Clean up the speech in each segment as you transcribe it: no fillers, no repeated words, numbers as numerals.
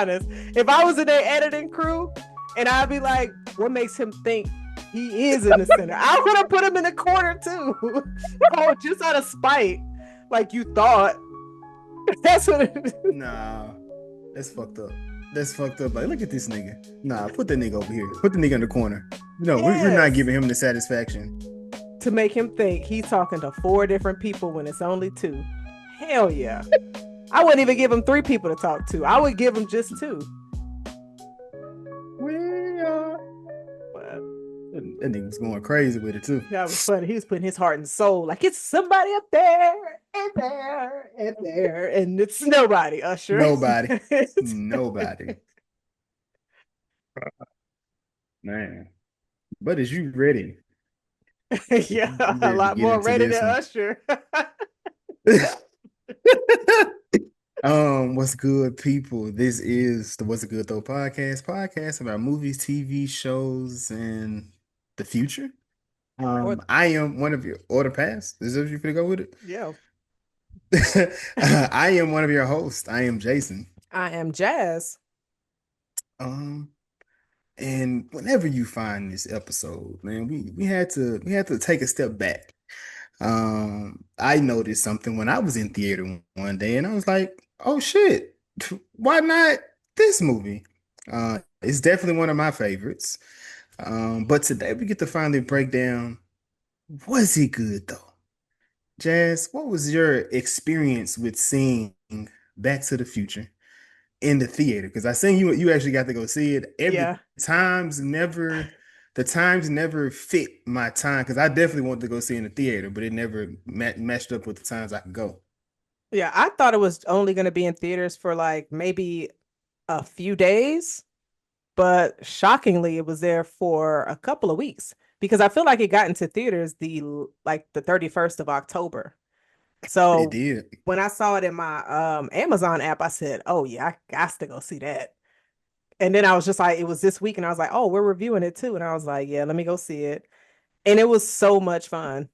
honest. If I was in their editing crew, and I'd be like, what makes him think he is in the center? I would have put him in the corner too. Oh, just out of spite, like you thought. That's what it is. Nah, that's fucked up. That's fucked up. Like, look at this nigga. Nah, put the nigga over here. Put the nigga in the corner. No, we're not Yes. giving him the satisfaction. To make him think he's talking to 4 different people when it's only 2. Hell yeah. I wouldn't even give him 3 people to talk to. I would give him just 2. We are. But That nigga was going crazy with it too. that was funny. He was putting his heart and soul like it's somebody up there and there and there, and it's nobody. Usher. Nobody. Nobody. Man. But is you ready? Yeah, You a ready to lot get more into ready this than one? Usher. What's good, people? This is the What's It Good Though podcast about movies, TV shows, and the future. Or I am one of your or the past. Is that what you're gonna go with it? yeah, I am one of your hosts. I am Jason. I am Jazz. Um, and whenever you find this episode, man, we had to take a step back. I noticed something when I was in theater one day, and I was like, "Oh shit, why not this movie?" It's definitely one of my favorites. But today we get to finally break down, was it good though? Jazz, what was your experience with seeing Back to the Future in the theater? Because I seen you actually got to go see it. Yeah, The times never fit my time because I definitely wanted to go see it in the theater, but it never matched up with the times I could go. yeah. I thought it was only going to be in theaters for like maybe a few days, but shockingly, it was there for a couple of weeks because I feel like it got into theaters the 31st of October. It So did. when I saw it in my Amazon app, I said, "Oh yeah, I got to go see that." And then I was just like, it was this week, and I was like, "Oh, we're reviewing it too," and I was like, "Yeah, let me go see it." And it was so much fun.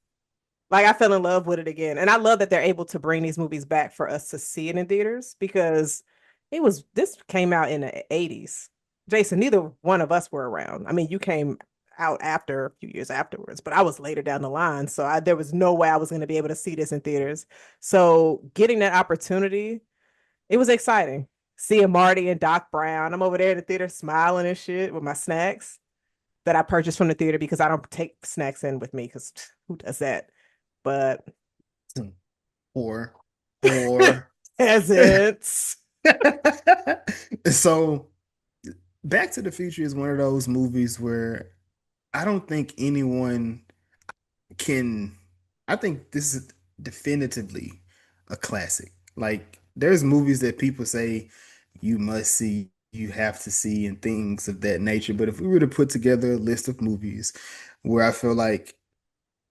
Like I fell in love with it again, and I love that they're able to bring these movies back for us to see it in theaters because this came out in the 80s. Jason, neither one of us were around. I mean, you came out after a few years afterwards, but I was later down the line, so there was no way I was going to be able to see this in theaters. So getting that opportunity, it was exciting. Seeing Marty and Doc Brown, I'm over there in the theater smiling and shit with my snacks that I purchased from the theater because I don't take snacks in with me because who does that? But Or, or. peasants. So, Back to the Future is one of those movies where I don't think anyone can. I think this is definitively a classic. Like, there's movies that people say you must see, you have to see, and things of that nature. But if we were to put together a list of movies where I feel like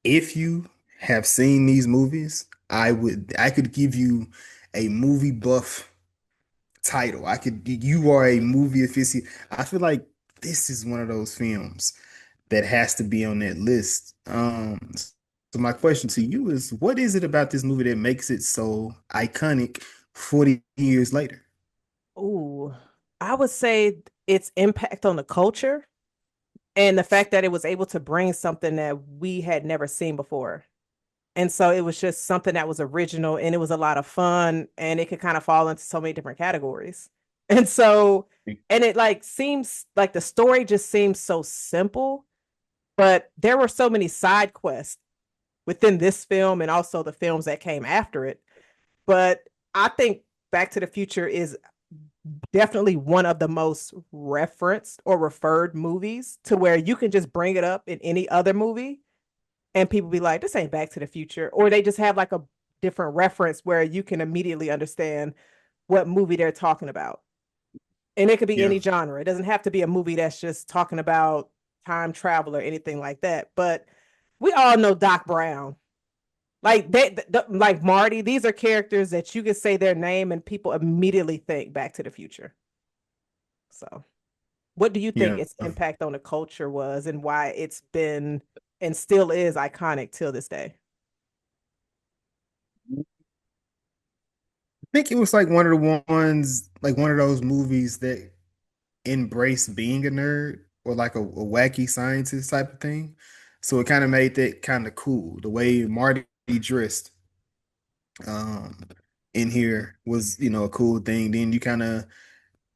if you have seen these movies, I could give you a movie buff title. You are a movie aficionado. I feel like this is one of those films that has to be on that list. So my question to you is, what is it about this movie that makes it so iconic 40 years later? Ooh, I would say its impact on the culture and the fact that it was able to bring something that we had never seen before. And so it was just something that was original and it was a lot of fun and it could kind of fall into so many different categories. And so, and it like seems like the story just seems so simple, but there were so many side quests within this film and also the films that came after it. But I think Back to the Future is definitely one of the most referenced or referred movies to where you can just bring it up in any other movie and people be like, this ain't Back to the Future. Or they just have like a different reference where you can immediately understand what movie they're talking about. And it could be Yeah. any genre. It doesn't have to be a movie that's just talking about time travel or anything like that. But we all know Doc Brown. Like like Marty, these are characters that you could say their name and people immediately think Back to the Future. So, what do you think Yeah. its impact on the culture was and why it's been and still is iconic till this day? think it was like one of the ones, like one of those movies that embrace being a nerd or like a wacky scientist type of thing. So it kind of made that kind of cool. The way Marty dressed um in here was, a cool thing. Then you kind of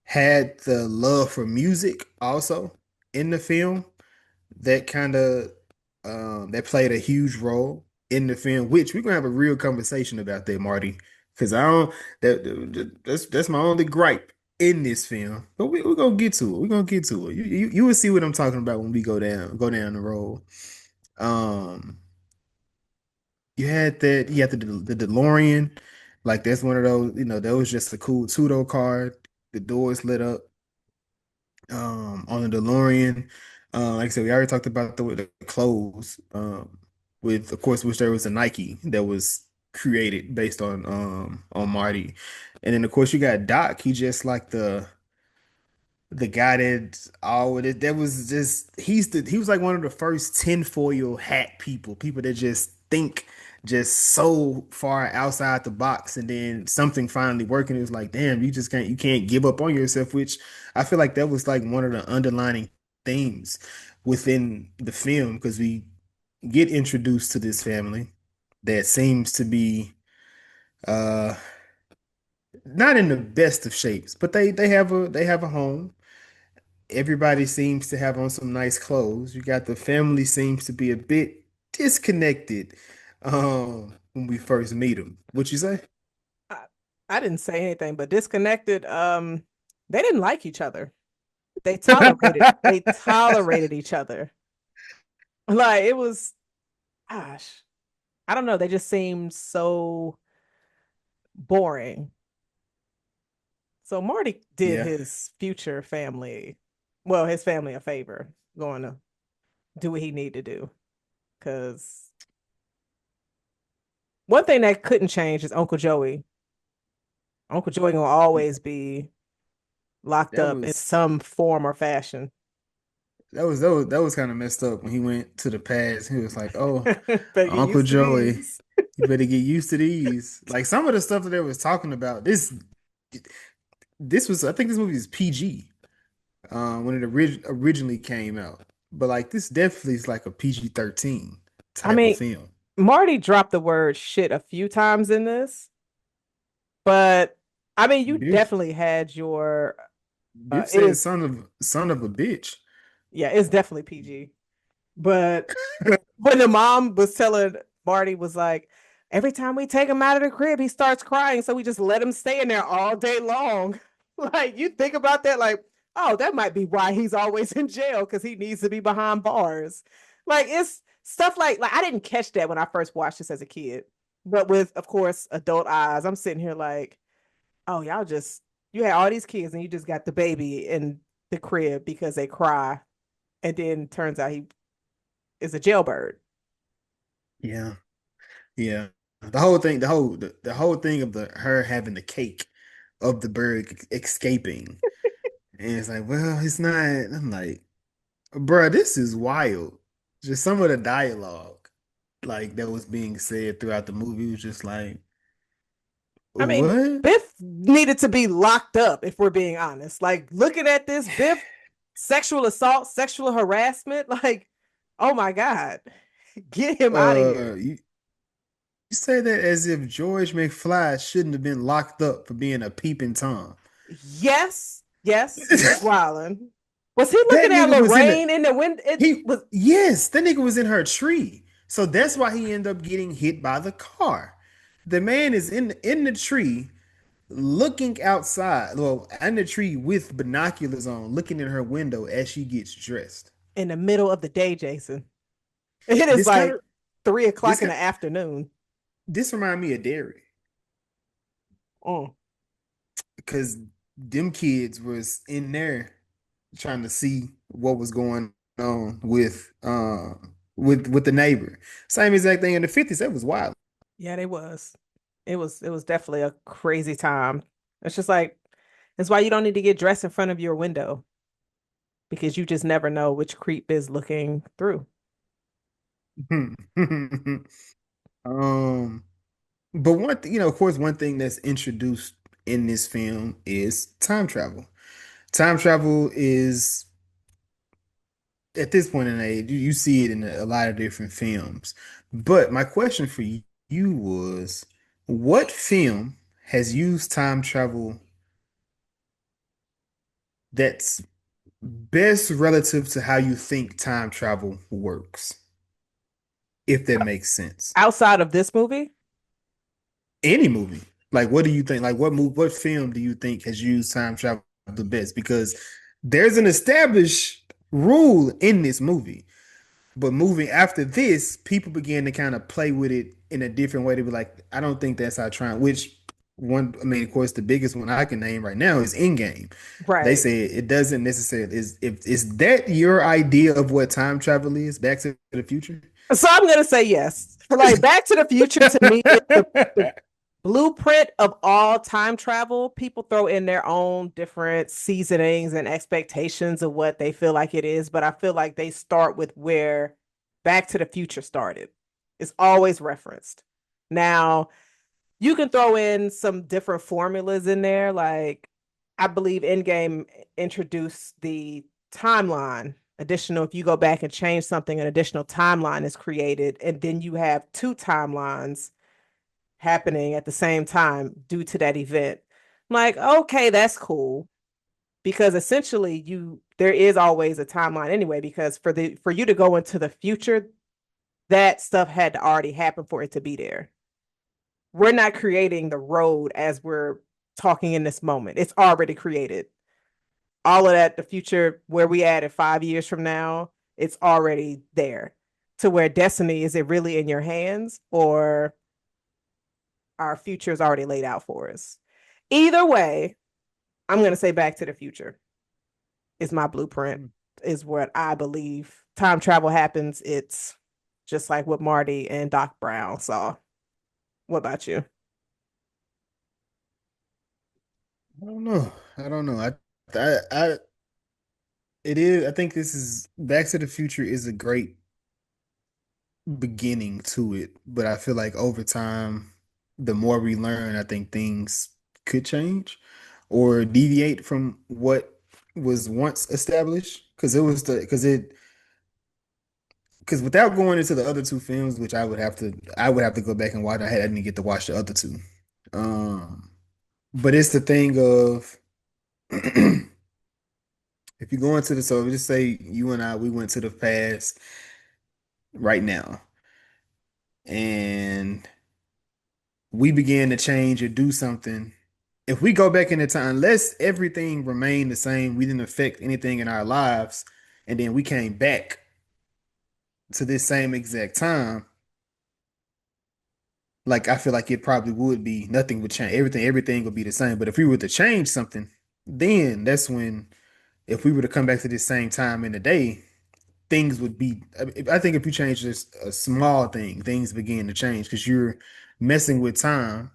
had the love for music also in the film that kind of that played a huge role in the film, which we're gonna have a real conversation about that, Marty. Because I don't that's my only gripe in this film. But we're gonna get to it. We're gonna get to it. You will see what I'm talking about when we go down the road. Um you had the DeLorean. Like that's one of those, that was just a cool pseudo card. The doors lit up on the DeLorean. Like I said, we already talked about the clothes. With of course, which there was a Nike that was created based on Marty, and then of course you got Doc. He just like the guy that was just he was like one of the first tinfoil hat people that just think just so far outside the box, and then something finally working. It was like, damn, you can't give up on yourself, which I feel like that was like one of the underlining themes within the film, because we get introduced to this family that seems to be uh not in the best of shapes, but they have a home. Everybody seems to have on some nice clothes. You got the family seems to be a bit disconnected when we first meet them. What you say? I, I didn't say anything, but disconnected. They didn't like each other. They tolerated each other. Like it was, gosh, I don't know. They just seemed so boring. So Marty did Yeah. his future family, well, his family a favor, going to do what he needed to do. Because one thing that couldn't change is Uncle Joey. Uncle Joey gonna always be locked That up in was some form or fashion. that was kind of messed up when he went to the past. He was like, "Oh, Better get Uncle used to Joey, these. you better get used to these." Like some of the stuff that they was talking about. This was, I think this movie is PG when it originally came out, but like this definitely is like a PG-13 I type of mean, film. Marty dropped the word shit a few times in this, but I mean, you Biff definitely had your. Biff It said is, son of a bitch. yeah, it's definitely PG. But when the mom was telling Marty was like, every time we take him out of the crib, he starts crying, so we just let him stay in there all day long. Like you think about that, like, oh, that might be why he's always in jail because he needs to be behind bars. Like it's stuff like I didn't catch that when I first watched this as a kid, but with of course adult eyes, I'm sitting here like, oh, y'all just you had all these kids and you just got the baby in the crib because they cry, and then turns out he is a jailbird. Yeah, yeah. The whole thing of the her having the cake of the bird escaping, and it's like, well, it's not. I'm like, bruh, this is wild. Just some of the dialogue, like that was being said throughout the movie, was just like, I mean, what? Biff needed to be locked up, if we're being honest. Like, looking at this, Biff, sexual assault, sexual harassment, like, oh my God, get him out of here. You say that as if George McFly shouldn't have been locked up for being a peeping Tom. Yes, yes, he was wilding. Was he That looking at nigga was in Lorraine it. in the window? It He was Yes, that nigga was in her tree. So that's why he ended up getting hit by the car. The man is in the tree looking outside, well, in the tree with binoculars on, looking in her window as she gets dressed. in the middle of the day, Jason. It is This kind like of 3 o'clock this in the kind afternoon. this remind me of Derry, Mm. because them kids was in there trying to see what was going on with the neighbor. Same exact thing in the 50s. That was wild. Yeah, they was. It was definitely a crazy time. It's just like that's why you don't need to get dressed in front of your window because you just never know which creep is looking through. um But of course, one thing that's introduced in this film is time travel. Time travel is at this point in age, you see it in a lot of different films. But my question for you was, what film has used time travel that's best relative to how you think time travel works, if that makes sense? Outside of this movie, Any movie. Like, what do you think? Like, what film do you think has used time travel the best? Because there's an established rule in this movie. But moving after this, people began to kind of play with it in a different way. To be like, I don't think that's how trying. Which one? I mean, of course, the biggest one I can name right now is Endgame. They right? say it doesn't necessarily is that your idea of what time travel is? Back to the Future. So I'm gonna say yes. For like Back to the Future to me is the blueprint of all time travel. People throw in their own different seasonings and expectations of what they feel like it is, but I feel like they start with where Back to the Future started. It's always referenced. Now, you can throw in some different formulas in there. Like, I believe Endgame introduced the timeline. Additional, if you go back and change something, an additional timeline is created, and then you have two timelines happening at the same time due to that event. I'm like, okay, that's cool. Because essentially there is always a timeline anyway, because for you to go into the future, that stuff had to already happen for it to be there. We're not creating the road as we're talking in this moment. It's already created. All of that, the future, where we at in 5 years from now, it's already there. To where destiny, is it really in your hands, or our future is already laid out for us? Either way, I'm going to say Back to the Future is my blueprint, is what I believe. Time travel happens. It's just like what Marty and Doc Brown saw. What about you? I don't know. I don't know. I it is. I think this is Back to the Future is a great beginning to it, but I feel like over time, the more we learn, I think things could change or deviate from what was once established. Because without going into the other two films, which I would have to go back and watch. I didn't get to watch the other two. Um, but it's the thing of if you go into the so just say you and I we went to the past right now and we began to change or do something. If we go back in the time, unless everything remained the same, we didn't affect anything in our lives, and then we came back to this same exact time, like I feel like it probably would be nothing would change. Everything would be the same. But if we were to change something, then that's when if we were to come back to this same time in the day, things would be I think if you change just a small thing, things begin to change because you're messing with time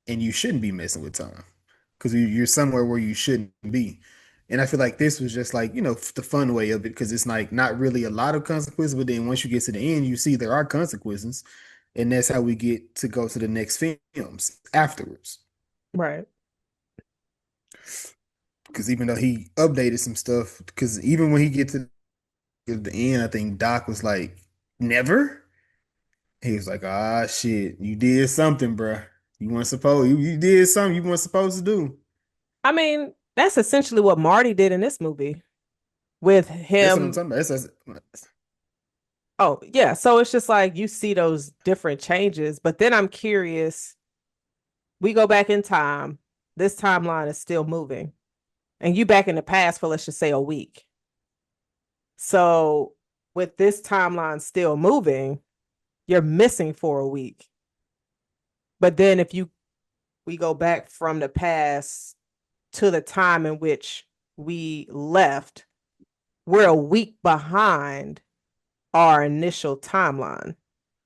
and you shouldn't be messing with time because you're somewhere where you shouldn't be. And I feel like this was just like, the fun way of it because it's like not really a lot of consequences, but then once you get to the end, you see there are consequences. And that's how we get to go to the next films afterwards. Right. Because even though he updated some stuff, because even when he get to the end, I think Doc was like, never. He was like, ah, shit, you did something, bruh. You did something you weren't supposed to do. I mean, that's essentially what Marty did in this movie with That's what I'm him. talking about. Oh, yeah. So it's just like you see those different changes. But then I'm curious, we go back in time. This timeline is still moving. And you back in the past for, let's just say, a week. So with this timeline still moving, you're missing for a week. But then if we go back from the past to the time in which we left, we're a week behind our initial timeline.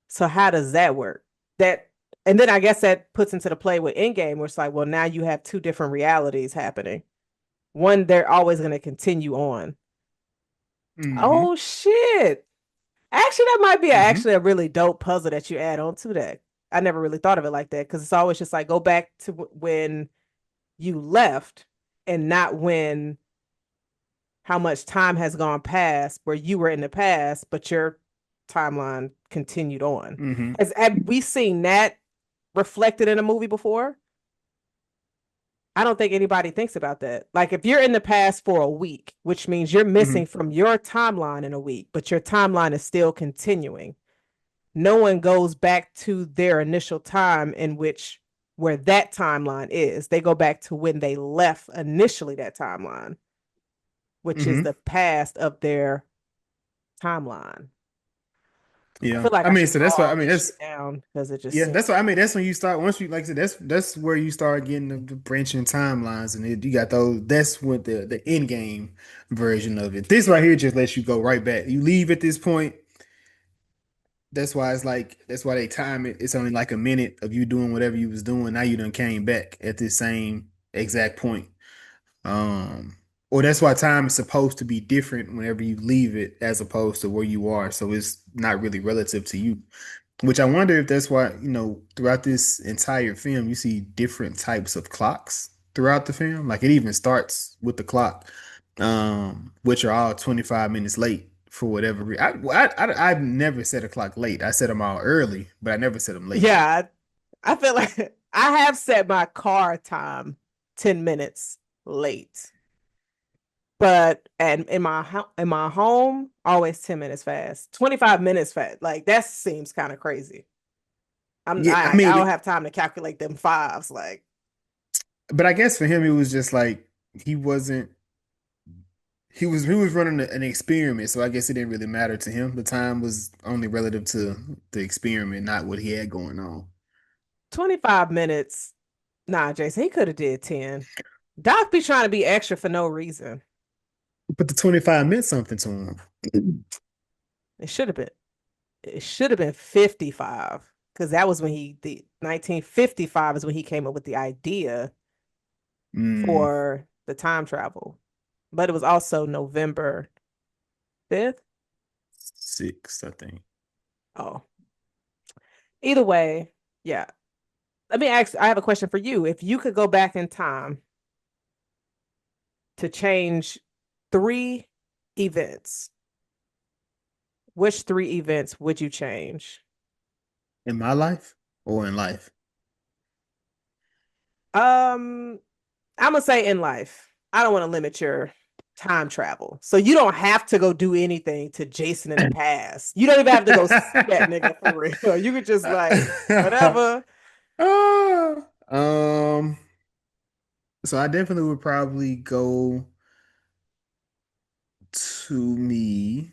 So how does that work? That and then I guess that puts into the play with Endgame, where it's like, well, now you have two different realities happening. One, they're always going to continue on. Mm-hmm. Oh shit! Actually, that might be Mm-hmm. actually a really dope puzzle that you add on to that. I never really thought of it like that because it's always just like go back to when you left and not when how much time has gone past where you were in the past, but your timeline continued on. Hmm. Have we seen that reflected in a movie before? I don't think anybody thinks about that. Like if you're in the past for a week, which means you're Hmm. missing from your timeline in a week, but your timeline is still continuing. No one goes back to their initial time in which where that timeline is. They go back to when they left initially that timeline, which is Hmm. the past of their timeline. I Yeah. feel like I I mean, should so write that's why I all mean this that's shit down because it just yeah, seems that's what I mean. That's when you start. Once you like I said, that's where you start getting the branching timelines, and you got those. That's what the end game version of it. This right here just lets you go right back. You leave at this point. That's why it's like that's why they time it. It's only like a minute of you doing whatever you was doing. Now you done came back at this same exact point. Um, or that's why time is supposed to be different whenever you leave it as opposed to where you are. So it's not really relative to you. Which I wonder if that's why, throughout this entire film, you see different types of clocks throughout the film. Like it even starts with the clock, which are all 25 minutes late for whatever reason. I've never set a clock late. I set them all early, but I never set them late. yeah. I feel like I have set my car time 10 minutes late. But and in my home, always 10 minutes fast. 25 minutes fast. Like that seems kind of crazy. Yeah, I I don't mean, have time to calculate them fives. Like, but I guess for him, it was just like he wasn't. He was running an experiment, so I guess it didn't really matter to him. The time was only relative to the experiment, not what he had going on. 25 minutes. Nah, Jason, he could have did 10. Doc be trying to be extra for no reason. But the 25 meant something to him. It should have been. It should have been 55 because that was when the 1955 is when he came up with the idea Mm, for the time travel. But it was also November 5th. 6, I think. Oh, either way, yeah. Let me ask, I have a question for you. If you could go back in time to change three events, which three events would you change? In my life or in life? Um, I'm gonna say in life. I don't want to limit your time travel. So you don't have to go do anything to Jason in the past. You don't even have to go see that nigga for real. You could just like whatever. Ah, so I definitely would probably go to me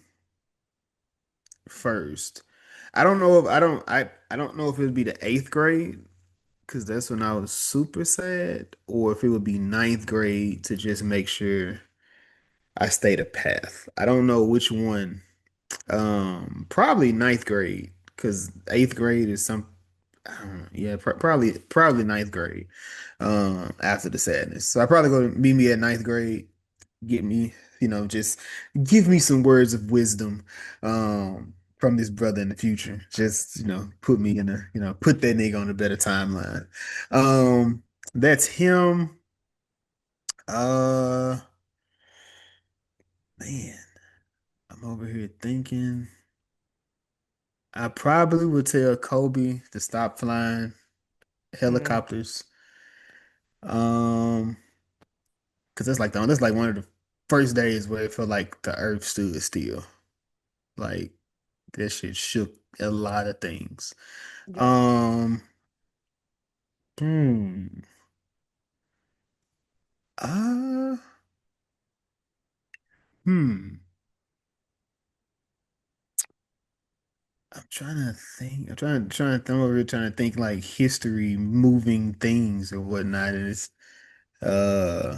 first. I don't know if it would be the eighth grade because that's when I was super sad, or if it would be ninth grade to just make sure I stayed a path. I don't know which one. Probably ninth grade because eighth grade is some. I don't know, yeah, probably ninth grade. After the sadness, so I probably go to meet me at ninth grade. Get me, just give me some words of wisdom, from this brother in the future. Just put me in put that nigga on a better timeline. That's him. Uh, man, I'm over here thinking. I probably would tell Kobe to stop flying Mm, helicopters. Um, because that's like one of the first days where it felt like the earth stood still. Like that shit shook a lot of things. yeah. Um, hmm. Uh, hmm. I'm trying to think. I'm over here trying to think like history moving things or whatnot. And it's uh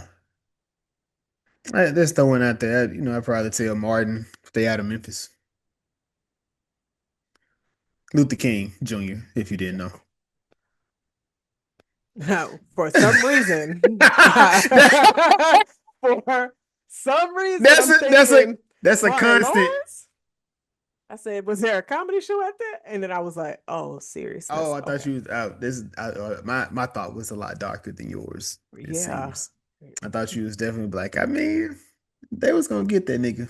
that's the one out there. I'd probably tell Martin stay out of Memphis. Luther King Jr., if you didn't know. No, for some reason, for some reason, That's I'm a that's a thinking that's a Martin constant. Lawrence. I said, was there a comedy show out there? And then I was like, oh, Oh, seriousness. I thought Okay. you was this. My thought was a lot darker than yours. It Yeah. seems. I thought you was definitely black. I mean, they was gonna get that nigga.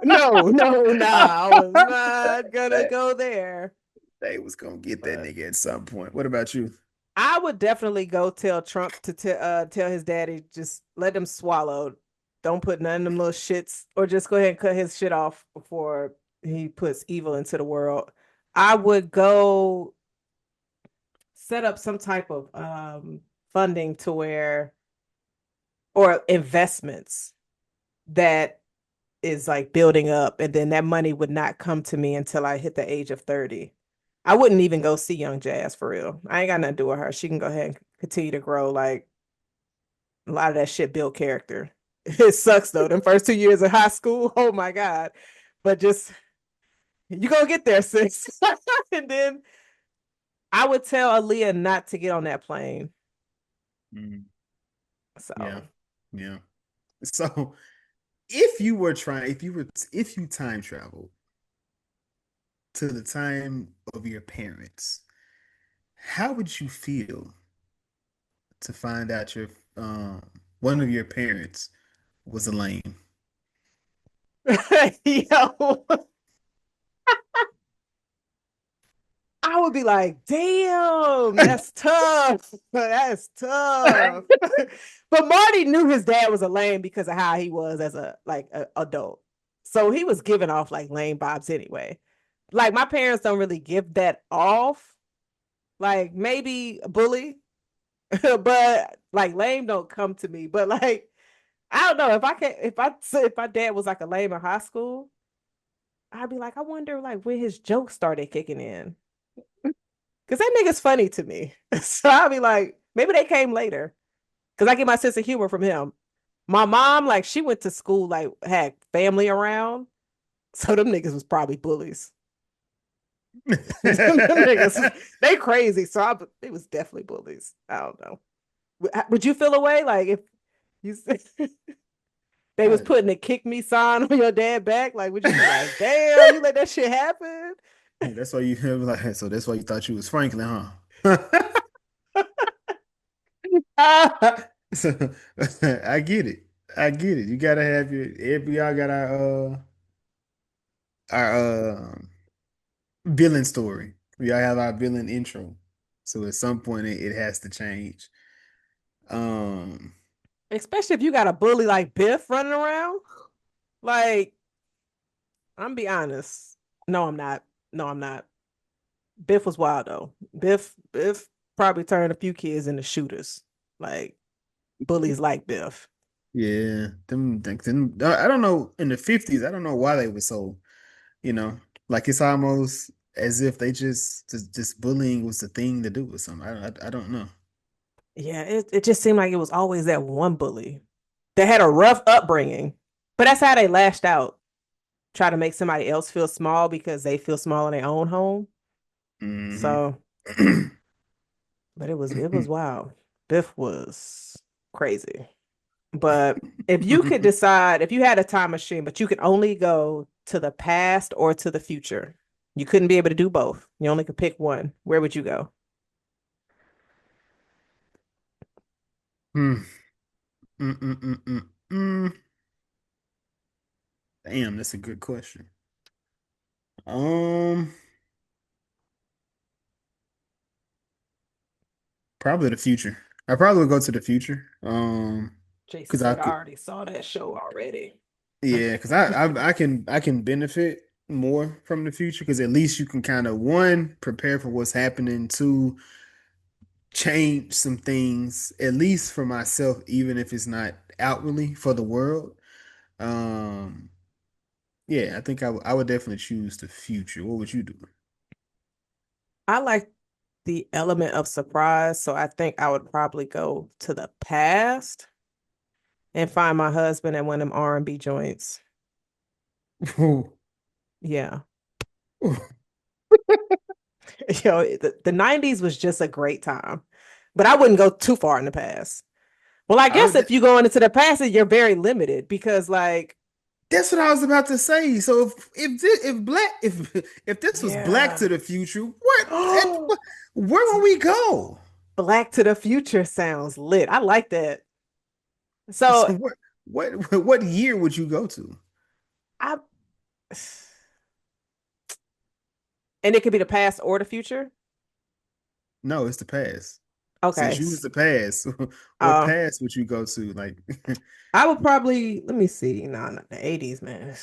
No, no, nah. I was not gonna go there. They was gonna get that But nigga at some point. What about you? I would definitely go tell Trump to tell his daddy, just let him swallow. Don't put none of them little shits, or just go ahead and cut his shit off before he puts evil into the world. I would go set up some type of funding to where, or investments that is like building up, and then that money would not come to me until I hit the age of 30. I wouldn't even go see Young Jazz for real. I ain't got nothing to do with her. She can go ahead and continue to grow. Like, a lot of that shit build character. It sucks though. Them first 2 years of high school, oh my God. But just, you gonna get there, sis. And then I would tell Aaliyah not to get on that plane. Mm, yeah, So yeah. So if you time travel to the time of your parents, how would you feel to find out your one of your parents was a lame? yo, I would be like, damn, that's tough. That's tough. But Marty knew his dad was a lame because of how he was as a adult. So he was giving off like lame vibes anyway. Like, my parents don't really give that off. Like, maybe a bully, but like lame don't come to me. But like, I don't know, if my dad was like a lame in high school, I'd be like, I wonder like when his jokes started kicking in. Cause that nigga's funny to me. So I'll be like, maybe they came later. Cause I get my sense of humor from him. My mom, like, she went to school, like, had family around. So them niggas was probably bullies. Them niggas, they crazy. So it was definitely bullies. I don't know. Would you feel away? Like, if you they was I- putting a kick me sign on your dad back, like, would you be like, damn, you let that shit happen? that's why you have like so that's why you thought you was Franklin, huh? So I get it. I get it. You gotta have your every y'all got our villain story. We all have our villain intro. So at some point it has to change. Um Especially if you got a bully like Biff running around. Like, I'm be honest. No, I'm not. No, I'm not. Biff was wild though. Biff probably turned a few kids into shooters. Like, bullies like Biff. yeah, them I don't know in the 50s, I don't know why they were so, you know, like it's almost as if they just bullying was the thing to do with something. I don't know. Yeah, it just seemed like it was always that one bully that had a rough upbringing. But that's how they lashed out. Try to make somebody else feel small because they feel small in their own home. Hmm. So, but it was wild. Biff was crazy. But if you could decide, if you had a time machine, but you could only go to the past or to the future, you couldn't be able to do both. You only could pick one. Where would you go? Hmm. Mm, mm, mm, mm, mm. Damn, that's a good question. Um, Probably the future. I probably would go to the future. Jason Because I said, I could, already saw that show already. yeah, because I can benefit more from the future because at least you can kind of one prepare for what's happening, two change some things at least for myself, even if it's not outwardly for the world. Um, yeah, I think I would definitely choose the future. What would you do? I like the element of surprise, so I think I would probably go to the past and find my husband at one of them R&B joints. Yeah. The 90s was just a great time. But I wouldn't go too far in the past. Well, I I guess would. if you go into the past, you're very limited because, like, That's what I was about to say. So if this was Black Yeah. to the Future, where would we go? Black to the Future sounds lit. I like that. So So what year would you go to? I and it could be the past or the future. No, it's the past. Okay. Since you was the past, what Uh past would you go to? Like, I would probably let me see. No, not the 80s, man.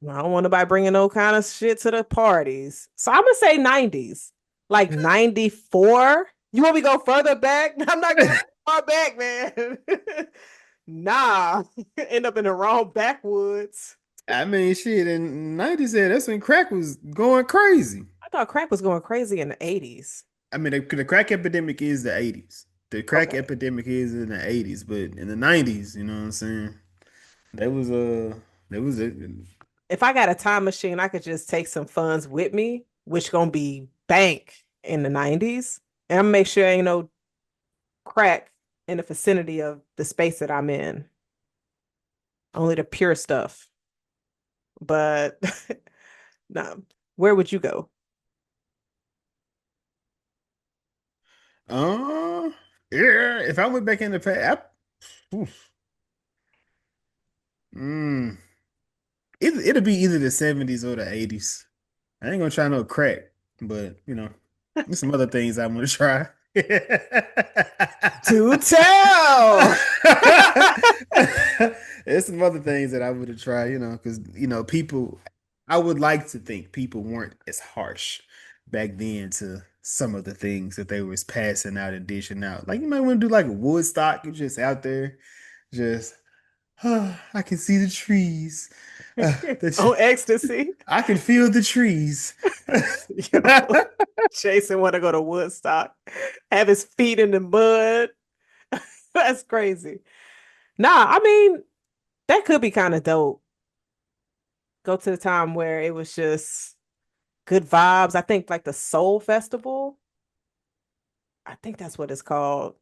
I don't want nobody bringing no kind of shit to the parties. So I'm gonna say 90s, like 94. You want me to go further back? I'm not going far back, man. Nah, end up in the wrong backwoods. I mean, shit, in '90s, that's when crack was going crazy. I thought crack was going crazy in the 80s. I mean, the crack epidemic is the '80s. The crack Okay. epidemic is in the '80s, but in the '90s, you know what I'm saying? That was that was it. If I got a time machine, I could just take some funds with me, which gonna be bank in the 90s. And I'm gonna make sure ain't no crack in the vicinity of the space that I'm in. Only the pure stuff. But no, where would you go? Uh, yeah. If I went back in the past, mm, it'll be either the '70s or the '80s. I ain't gonna try no crack, but there's some other things I want to try. To tell. There's some other things that I would have tried, because people. I would like to think people weren't as harsh back then to some of the things that they was passing out and dishing out. Like you might want to do like a Woodstock. You're just out there, just I can see the trees. On ecstasy. I can feel the trees. Yo, Jason want to go to Woodstock, have his feet in the mud. That's crazy. Nah, I mean, that could be kind of dope. Go to the time where it was just good vibes. I think like the Soul Festival. I think that's what it's called.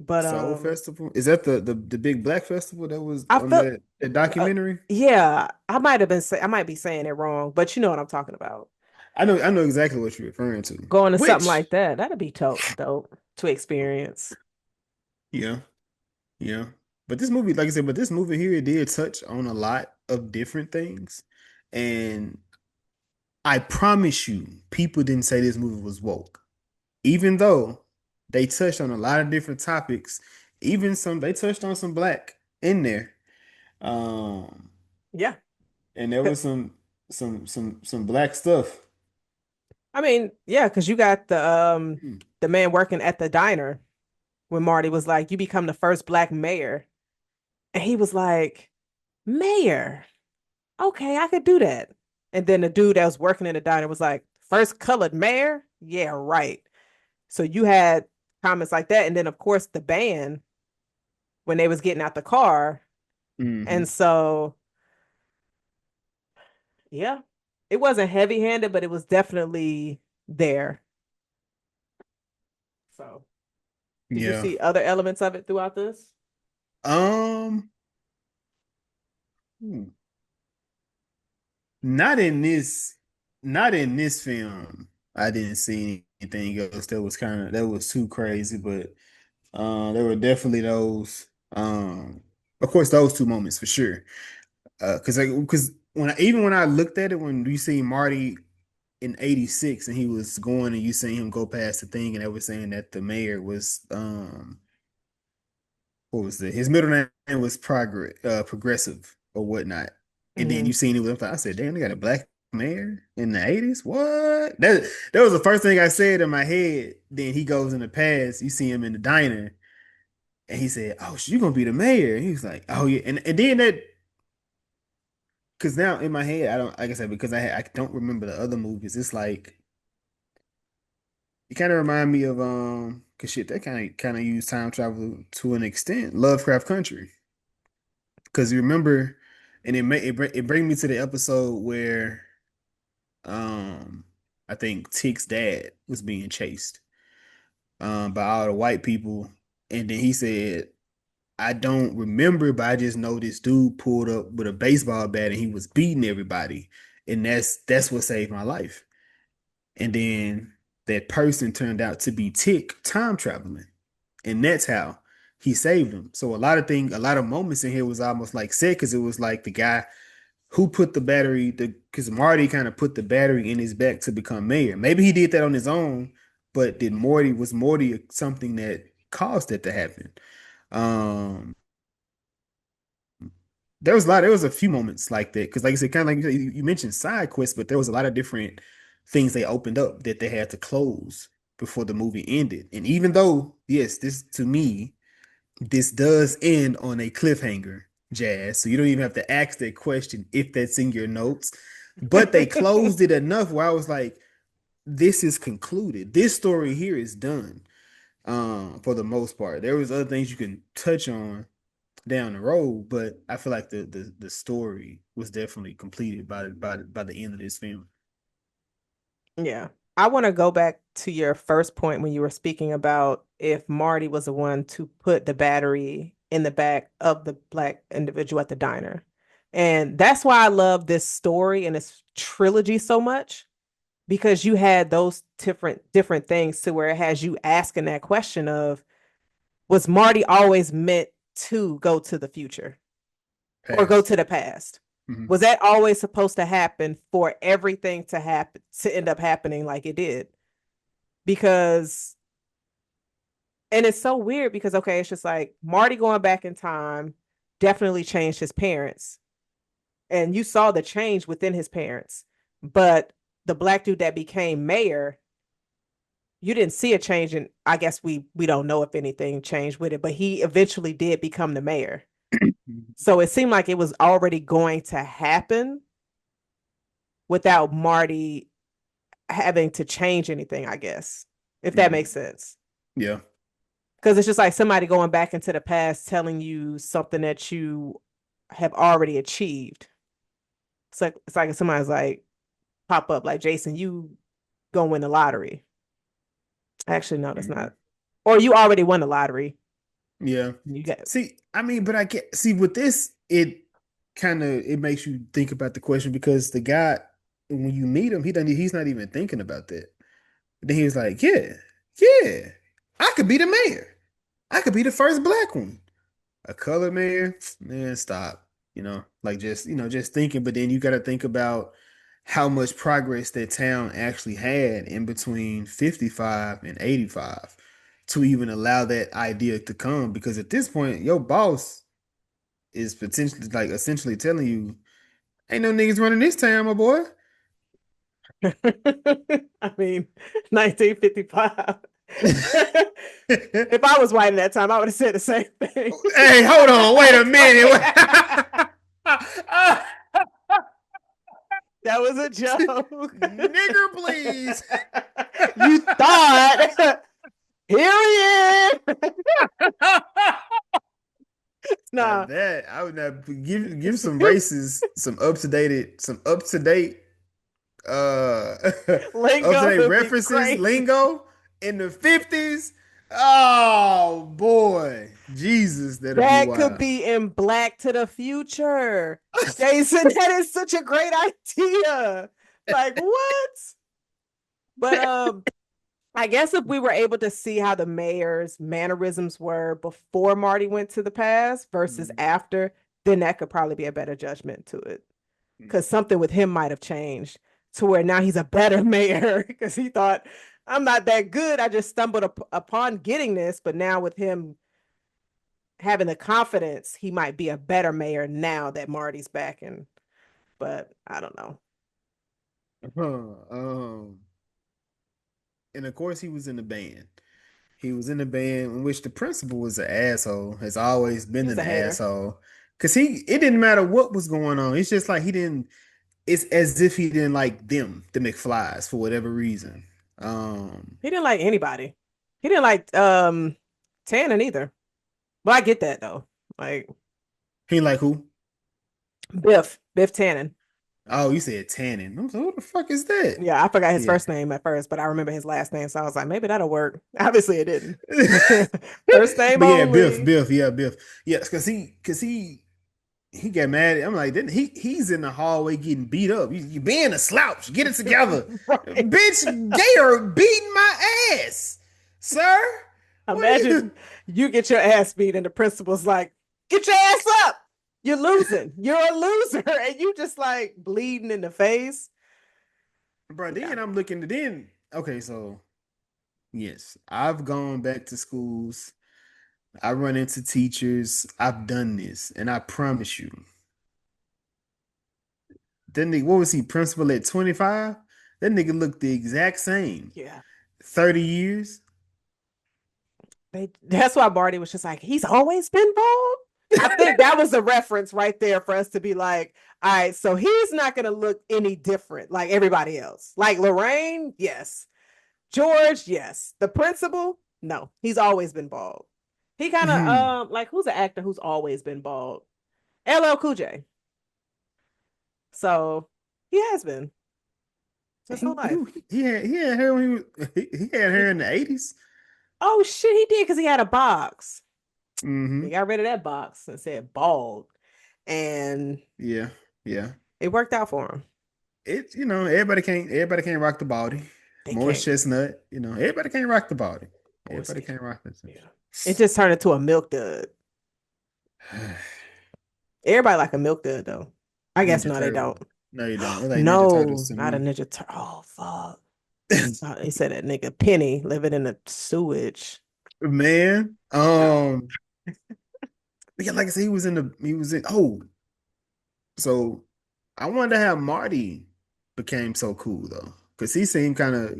But Soul Festival? Is that the big black festival that was I on felt that uh, documentary? yeah, I might be saying it wrong, but you know what I'm talking about. I know exactly what you're referring to. Going to something Which, like that, that'd be dope to experience. yeah, yeah. But this movie, like I said, but this movie here it did touch on a lot of different things. And I promise you, people didn't say this movie was woke. Even though they touched on a lot of different topics, even some they touched on some black in there. Um, Yeah. and there was some black stuff. I mean, yeah, because you got Hmm. the man working at the diner when Marty was like, "You become the first black mayor," and he was like, "Mayor, okay, I could do that." And then the dude that was working in the diner was like, "First colored mayor? Yeah, right." So you had comments like that, and then of course the band when they was getting out the car, and Hmm. so yeah, it wasn't heavy handed, but it was definitely there. So, did you Yeah. see other elements of it throughout this? Um, hmm. Not in this, not in this film. I didn't see anything else that was too crazy, but there were definitely those. Of course, those two moments for sure. Because even when I looked at it, when you see Marty in '86 and he was going and you seen him go past the thing and they were saying that the mayor was what was it? His middle name was Progressive or whatnot. And then Mm-hmm. you seen it with I said, damn, they got a black mayor in the '80s. What? That was the first thing I said in my head. Then he goes in the past. You see him in the diner, and he said, "Oh, you gonna be the mayor?" And he was like, "Oh yeah." And then that because now in my head, I don't like I said because I don't remember the other movies. It's like it kind of remind me of cause shit that kind of use time travel to an extent. Lovecraft Country. Because you remember, and it bring me to the episode where um I think Tick's dad was being chased by all the white people, and then he said, I don't remember, but I just know this dude pulled up with a baseball bat and he was beating everybody, and that's what saved my life. And then that person turned out to be Tick time traveling, and that's how he saved him. So a lot of moments in here was almost like sick because it was like the guy who put the battery, because Marty kind of put the battery in his back to become mayor. Maybe he did that on his own, but was Morty something that caused that to happen? Um, there was a few moments like that because, like I said, kind of like you mentioned side quests, but there was a lot of different things they opened up that they had to close before the movie ended. And even though, yes, this to me, this does end on a cliffhanger, Jazz. So you don't even have to ask that question if that's in your notes. But they closed it enough where I was like, this is concluded. This story here is done. For the most part. There was other things you can touch on down the road, but I feel like the story was definitely completed by the end of this film. Yeah. I want to go back to your first point when you were speaking about if Marty was the one to put the battery in the back of the black individual at the diner. And that's why I love this story and this trilogy so much because you had those different things to where it has you asking that question of was Marty always meant to go to the future or go Past. to the past? Mhm. Was that always supposed to happen for everything to happen to end up happening like it did? Because and it's so weird because okay, it's just like Marty going back in time definitely changed his parents. And you saw the change within his parents. But the black dude that became mayor, you didn't see a change in I guess we don't know if anything changed with it, but he eventually did become the mayor. So it seemed like it was already going to happen without Marty having to change anything, I guess, if that makes Mhm. sense. Yeah. Because it's just like somebody going back into the past telling you something that you have already achieved. It's like if somebody's like pop up like Jason, you gonna win the lottery. Actually, no, that's Mhm. not. Or you already won the lottery. Yeah. You get See, I mean, but I get see with this, it kind of it makes you think about the question because the guy when you meet him, he's not even thinking about that. Then he was like, yeah, yeah, I could be the mayor. I could be the first black one. A color mayor, man, stop. Like just, just thinking, but then you got to think about how much progress that town actually had in between 55 and 85 to even allow that idea to come. Because at this point, your boss is potentially like essentially telling you, ain't no niggas running this town, my boy. I mean, 1955. If I was white in that time, I would have said the same thing. Hey, hold on, wait a minute. That was a joke. Nigger, please. You thought, here he is. Now Nah, that I would not give some races some up to date uh up to lingo date would be references crazy. lingo in the 50s. Oh boy, Jesus, that'll be That could wild. be in Black to the Future. Jason, that is such a great idea. Like, what? But I guess if we were able to see how the mayor's mannerisms were before Marty went to the past versus Mhm. after, then that could probably be a better judgment to it. Because something with him might have changed to where now he's a better mayor because he thought, I'm not that good. I just stumbled upon getting this. But now with him having the confidence, he might be a better mayor now that Marty's back. But I don't know. Huh, and of course he was in the band. He was in the band in which the principal was an asshole, has always been He's an a hater. asshole. Cause it didn't matter what was going on. It's just like he didn't it's as if he didn't like them, the McFlys, for whatever reason. Um, He didn't like anybody. He didn't like Tannen either. But I get that though. Like he like who? Biff Tannen. Oh, you said Tannen. I'm like, who the fuck is that? Yeah, I forgot his Yeah. first name at first, but I remember his last name. So I was like, maybe that'll work. Obviously, it didn't. First name But yeah, Biff, only. Biff, yeah, Biff. Yeah, because he got mad. I'm like, then he's in the hallway getting beat up. You being a slouch. Get it together. Right. Bitch, Gator beating my ass. Sir, what are you? Imagine you get your ass beat and the principal's like, get your ass up. You're losing. You're a loser. And you just like bleeding in the face. Bro, Yeah. then I'm looking then. Okay, so yes, I've gone back to schools. I run into teachers. I've done this, and I promise you, that nigga, what was he, principal at 25? That nigga looked the exact same. Yeah. 30 years. That's why Marty was just like, he's always been bald. I think that was a reference right there for us to be like, all right, so he's not going to look any different like everybody else. Like Lorraine, yes. George, yes. The principal, no. He's always been bald. He kind of like who's an actor who's always been bald? LL Cool J. So he has been his He, whole life. he had hair when he had hair He, in the 80s. oh shit, he did because he had a box. He Mm-hmm. got rid of that box and said bald, and Yeah, yeah. it worked out for him. It everybody can't rock the body. They Morris can't. Chestnut, everybody can't rock the body. Always Everybody get. can't rock this. Yeah. It just turned into a milk dud. Everybody like a milk dud though. I guess Ninja no, they Turtle. don't. No, you don't. It's like Ninja Turtles No, to not a me. Ninja Turtle. Oh fuck. He said that nigga Penny living in the sewage. Man, No. yeah, like I said, he was in. Oh, so I wonder how Marty became so cool though, because he seemed kind of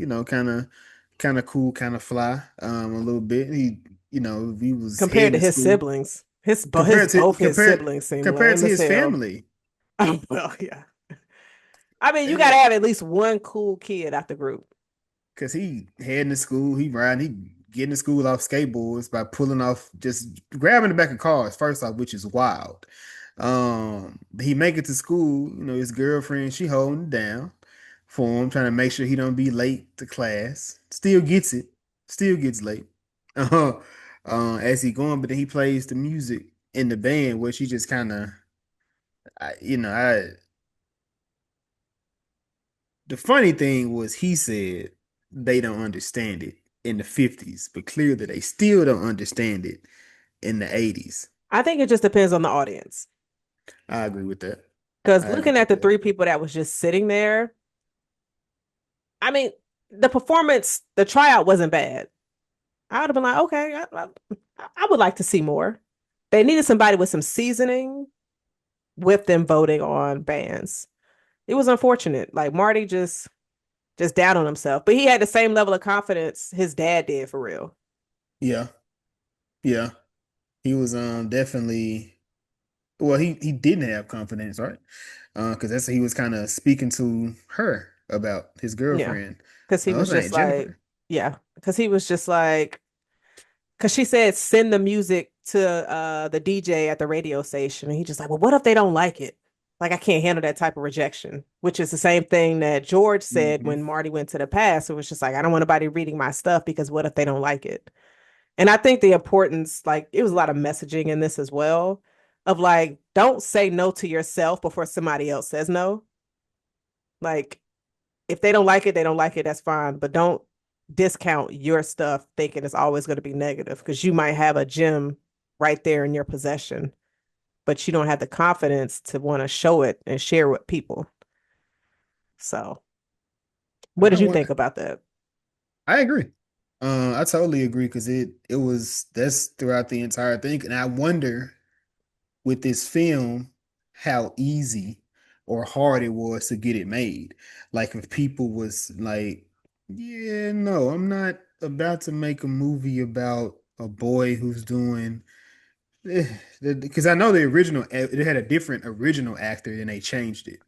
cool, kind of fly, a little bit. He was Compared heading to to his school siblings, his both his siblings seem compared lame to as his hell. family. Oh, well, yeah. I mean, you gotta Eh, have at least one cool kid out the group. Cause he heading to school, he getting to school off skateboards by pulling off, just grabbing the back of cars first off, which is wild. He make it to school, his girlfriend, she holding it down for him, trying to make sure he don't be late to class. Still gets it, still gets late. As he going, but then he plays the music in the band where she just kind of, I the funny thing was he said they don't understand it in the 50s, but clear that they still don't understand it in the 80s. I think it just depends on the audience. I agree with that. Because I agree looking at with the that. three people that was just sitting there, I mean, the performance, the tryout wasn't bad. I would have been like, okay, I would like to see more. They needed somebody with some seasoning with them voting on bands. It was unfortunate. Like Marty just down on himself, but he had the same level of confidence his dad did for real. Yeah, yeah. He was definitely, well, he didn't have confidence, right? Because that's he was kind of speaking to her about his Yeah, girlfriend. because he I was was just like, like, Jennifer. yeah, because he was just like, because she said send the music to the DJ at the radio station, and he just like, well, what if they don't like it? Like I can't handle that type of rejection, which is the same thing that George said Hmm. when Marty went to the past. It was just like, I don't want anybody reading my stuff because what if they don't like it? And I think the importance, like, it was a lot of messaging in this as well, of like, don't say no to yourself before somebody else says no. Like, if they don't like it, they don't like it. That's fine. But don't discount your stuff thinking it's always going to be negative because you might have a gem right there in your possession, but you don't have the confidence to want to show it and share with people. So, what I did you want. think about that? I agree. I totally agree because that's throughout the entire thing, and I wonder with this film how easy or hard it was to get it made. Like if people was like, yeah, no, I'm not about to make a movie about a boy who's doing because I know the original it had a different original actor and they changed it.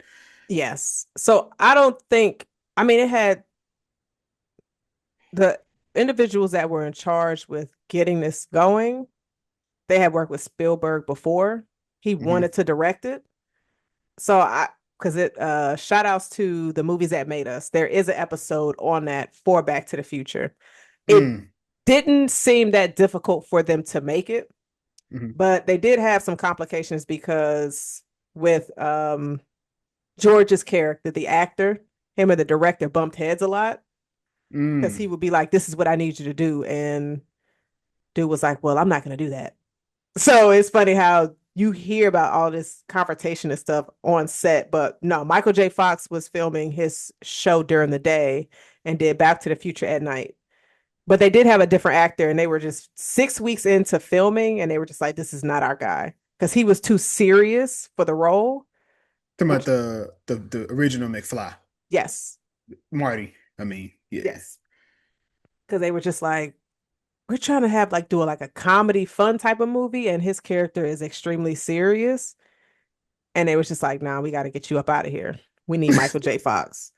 Yes. So, I don't think, I mean, it had the individuals that were in charge with getting this going, they had worked with Spielberg before. He Hmm. wanted to direct it. So I because it shout outs to the movies that made us. There is an episode on that for Back to the Future. It Mm, didn't seem that difficult for them to make it, mhm, but they did have some complications because with George's character, the actor, him and the director bumped heads a lot because mm. he would be like, "This is what I need you to do," and dude was like, "Well, I'm not going to do that." So it's funny how you hear about all this confrontation and stuff on set, but no, Michael J. Fox was filming his show during the day and did Back to the Future at night. But they did have a different actor, and they were just 6 weeks into filming, and they were just like, "This is not our guy," because he was too serious for the role. Talking about Which, the original McFly, yes, Marty. I mean, yeah. yes, because they were just like, we're trying to have like do like a comedy fun type of movie, and his character is extremely serious. And they was just like, "Nah, we got to get you up out of here. We need Michael J. Fox."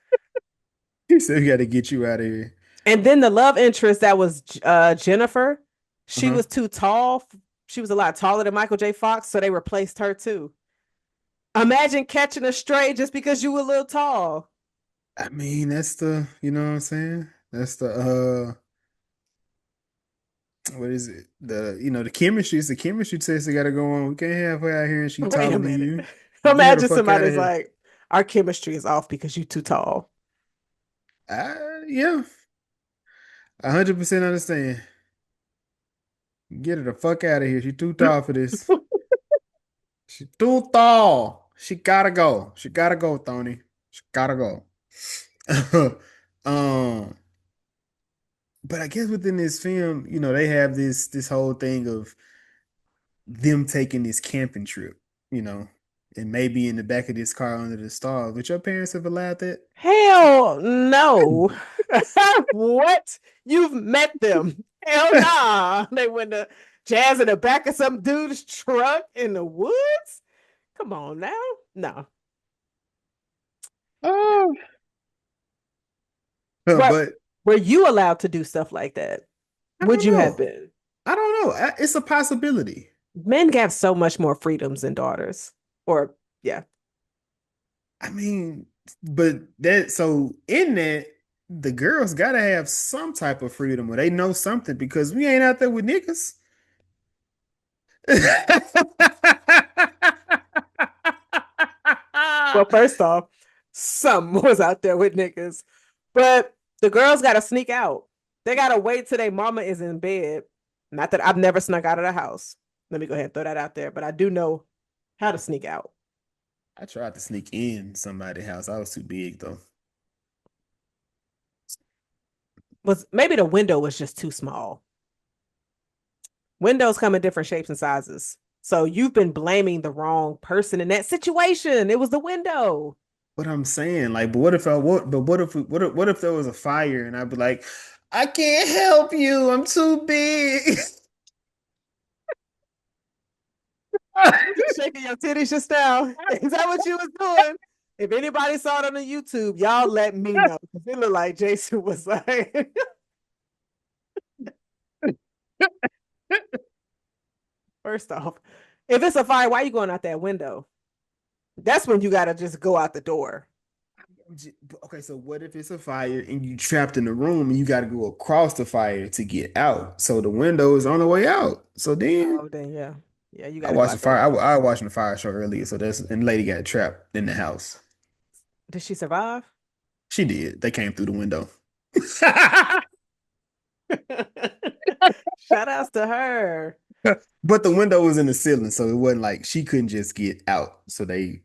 He said, "We got to get you out of here." And then the love interest that was Jennifer, she Uh-huh. was too tall. She was a lot taller than Michael J. Fox, so they replaced her too. Imagine catching a stray just because you were a little tall. I mean, that's you know what I'm saying? That's what is it? The chemistry. It's the chemistry test that got to go on. We can't have her out here and she Wait a taller than minute. you. Get her the Imagine fuck out of somebody's here. like, our chemistry is off because you too tall. Yeah, 100% understand. Get her the fuck out of here. She too tall for this. She too tall. She gotta go. She gotta go, Tony. She gotta go. Um, but I guess within this film, they have this whole thing of them taking this camping trip, you know, and maybe in the back of this car under the stars. But your parents have allowed that? Hell no. What? You've met them. Hell nah. They went to jazz in the back of some dude's truck in the woods. Come on now. No. No. Oh, What but were you allowed to do stuff like that? I Would don't you have know. been? I don't know. It's a possibility. Men have so much more freedoms than daughters. Or yeah. I mean, but so in that, the girls gotta have some type of freedom or they know something because we ain't out there with niggas. Well, first off, some was out there with niggas. But the girls gotta sneak out. They gotta wait till their mama is in bed. Not that I've never snuck out of the house. Let me go ahead and throw that out there. But I do know how to sneak out. I tried to sneak in somebody's house. I was too big though. Was maybe the window was just too small. Windows come in different shapes and sizes. So you've been blaming the wrong person in that situation. It was the window. What I'm saying, like, but what if I what? But what if there was a fire and I'd be like, I can't help you. I'm too big. You just shaking your titties just now. Is that what you was doing? If anybody saw it on the YouTube, y'all let me know. Because it looked like Jason was like, first off, if it's a fire, why are you going out that window? That's when you gotta just go out the door. Okay, so what if it's a fire and you trapped in the room and you got to go across the fire to get out? So the window is on the way out. So then Oh, then yeah. Yeah, you I gotta go watched the out the fire. I was watching the fire show earlier. So that's and the lady got trapped in the house. Did she survive? She did. They came through the window. Shout outs to her. But the window was in the ceiling, so it wasn't like she couldn't just get out. So they,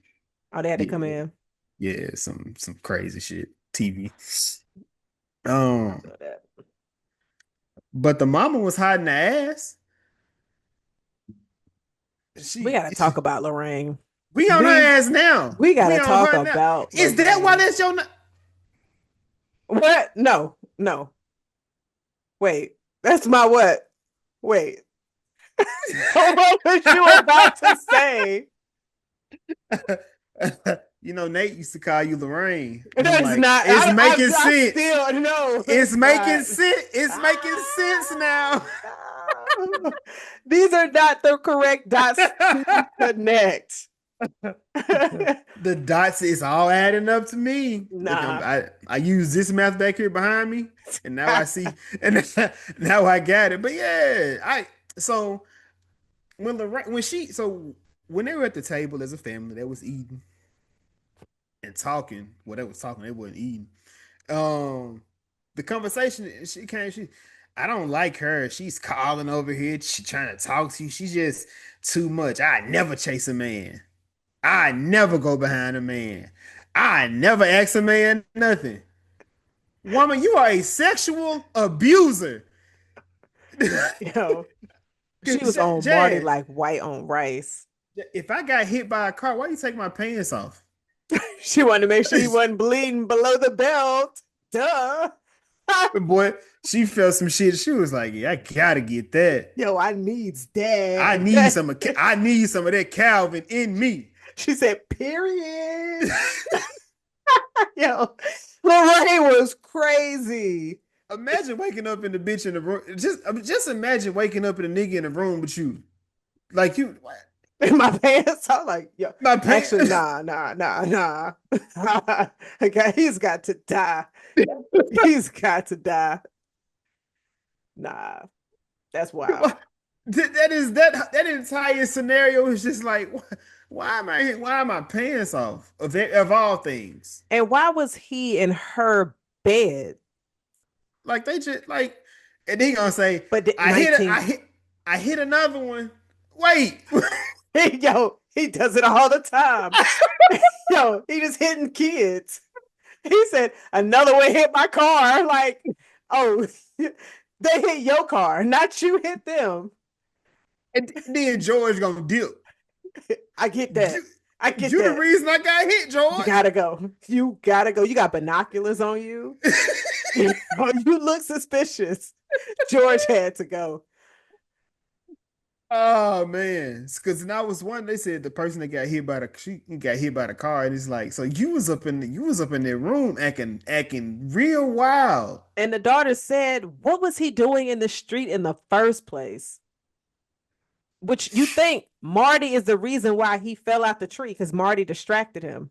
Oh, they had to come yeah, in. yeah, some crazy shit. TV. I Um, feel that. but the mama was hiding the ass. We She gotta talk about Lorraine. We on her We ass now. we We gotta on talk her now. about Is that why Lorraine. that's your? What? No, no. Wait. That's my what? Wait. What was you about to say? Nate used to call you Lorraine, and I'm That's like, not. it's making I sense. still no. It's It's making not. sense. It's making sense Ah, now. no. These are not the correct dots to connect. The dots is all adding up to me. Look, Nah. I use this math back here behind me, and now I see, and now I got it. But yeah, I so when she so when they were at the table as a family, they was eating and talking. Well, they was talking, they wasn't eating. Um, the conversation she I don't like her. She's calling over here. She trying to talk to you. She's just too much. I never chase a man. I never go behind a man. I never ask a man nothing. Woman, you are a sexual abuser. Yo, she was on Marty Jazz, like white on rice. if I got hit by a car, why you take my pants off? She wanted to make sure he wasn't bleeding below the belt. Duh. Boy, she felt some shit. She was like, "Yeah, I gotta get that. Yo, I needs dad. I need some of that Calvin in me." She said, period. Yo, Lorraine was crazy. Imagine waking up in the bitch in the room. Just imagine waking up in a nigga in the room with you. Like you, In my pants. I'm like, yo, my actually, pants. nah. Okay, he's got to die. He's got to die. Nah, that's wild. That entire scenario is just like, why am I pants off of all things? And why was he in her bed? Like they just like, and they gonna say, But 19, I hit another one. Wait, yo, he does it all the time. Yo, he just hitting kids. He said, another one hit my car. Like, oh, they hit your car, not you hit them. and then George gonna dip. I get that. You, I get you the that. reason I got hit, You George. gotta go. You gotta go. You got binoculars on you. You look suspicious. George had to go. Oh man, because I was one. They said the person that got hit by the she got hit by the car, and it's like, so you was up in their room acting real wild. And the daughter said, what was he doing in the street in the first place? Which you think Marty is the reason why he fell out the tree because Marty distracted him,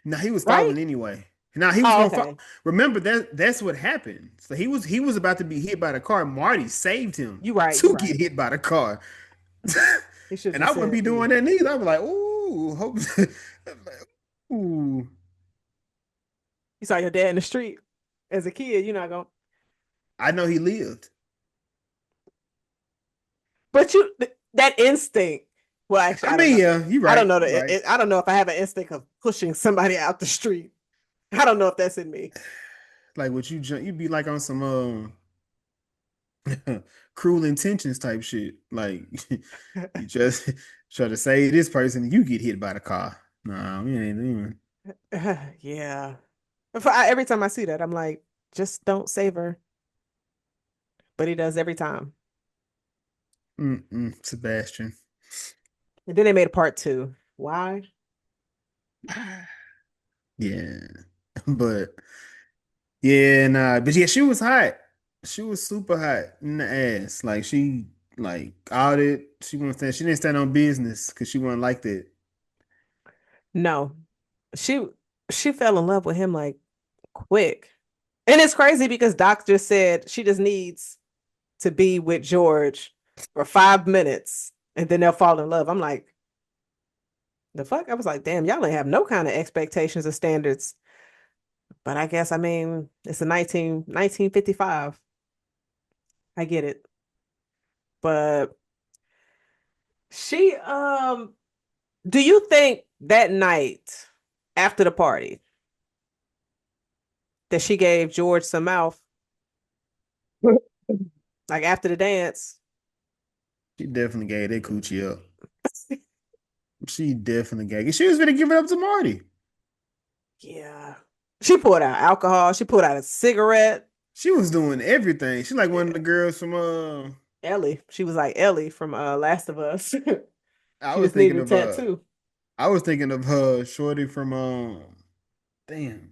Now he was right? falling anyway. Now he was Oh, gonna fall. okay. Remember that's what happened. So he was about to be hit by the car. Marty saved him You right. You to get right. hit by the car, He should have and I just wouldn't be said, doing that neither. I'd be like, ooh, hope, ooh. you saw your dad in the street as a kid. You're not going, I know he lived. but that instinct. Well, actually, I I don't mean, know. yeah, you're I right. don't know You're right. that. I don't know if I have an instinct of pushing somebody out the street. I don't know if that's in me. Like what you'd be like on some cruel intentions type shit. Like you just try to save this person, you get hit by the car. No, we ain't even. Yeah. Every time I see that, I'm like, just don't save her. But he does every time. Sebastian. And then they made a part two. Why? Yeah, but yeah, nah, but yeah, she was hot. She was super hot in the ass. Like she like out it. She won't stand. She didn't stand on business because she wasn't like that. No. She she fell in love with him like quick. And it's crazy because Doc just said she just needs to be with George for 5 minutes and then they'll fall in love. I'm like, the fuck? I was like, damn, y'all ain't have no kind of expectations or standards. But I guess, I mean, it's a 1955. I get it. But she, do you think that night after the party that she gave George some mouth, like after the dance? She definitely gave that coochie up. She definitely gave it. She was gonna give it up to Marty. Yeah. She pulled out alcohol. She pulled out a cigarette. She was doing everything. She like one of the Yeah. girls from Ellie. She was like Ellie from Last of Us. I She was just thinking needed a of tattoo. I was thinking of her shorty from damn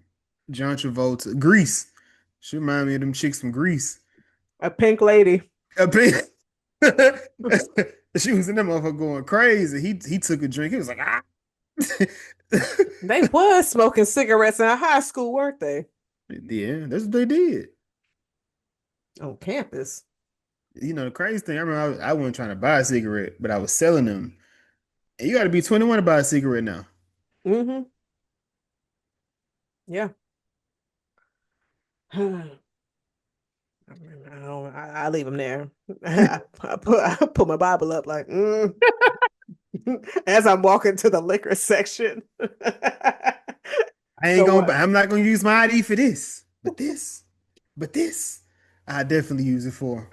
John Travolta. Grease. She reminded me of them chicks from Grease. A pink lady. A bit- she was in that motherfucker going crazy. He took a drink. He was like, ah. They was smoking cigarettes in high school, weren't they? Yeah, that's what they did. On campus. The crazy thing, I remember I wasn't trying to buy a cigarette, but I was selling them. And you got to be 21 to buy a cigarette now. Mm-hmm. Yeah. I leave them there. I put my Bible up like, as I'm walking to the liquor section. So what? I'm not gonna use my ID for this, but this, I definitely use it for.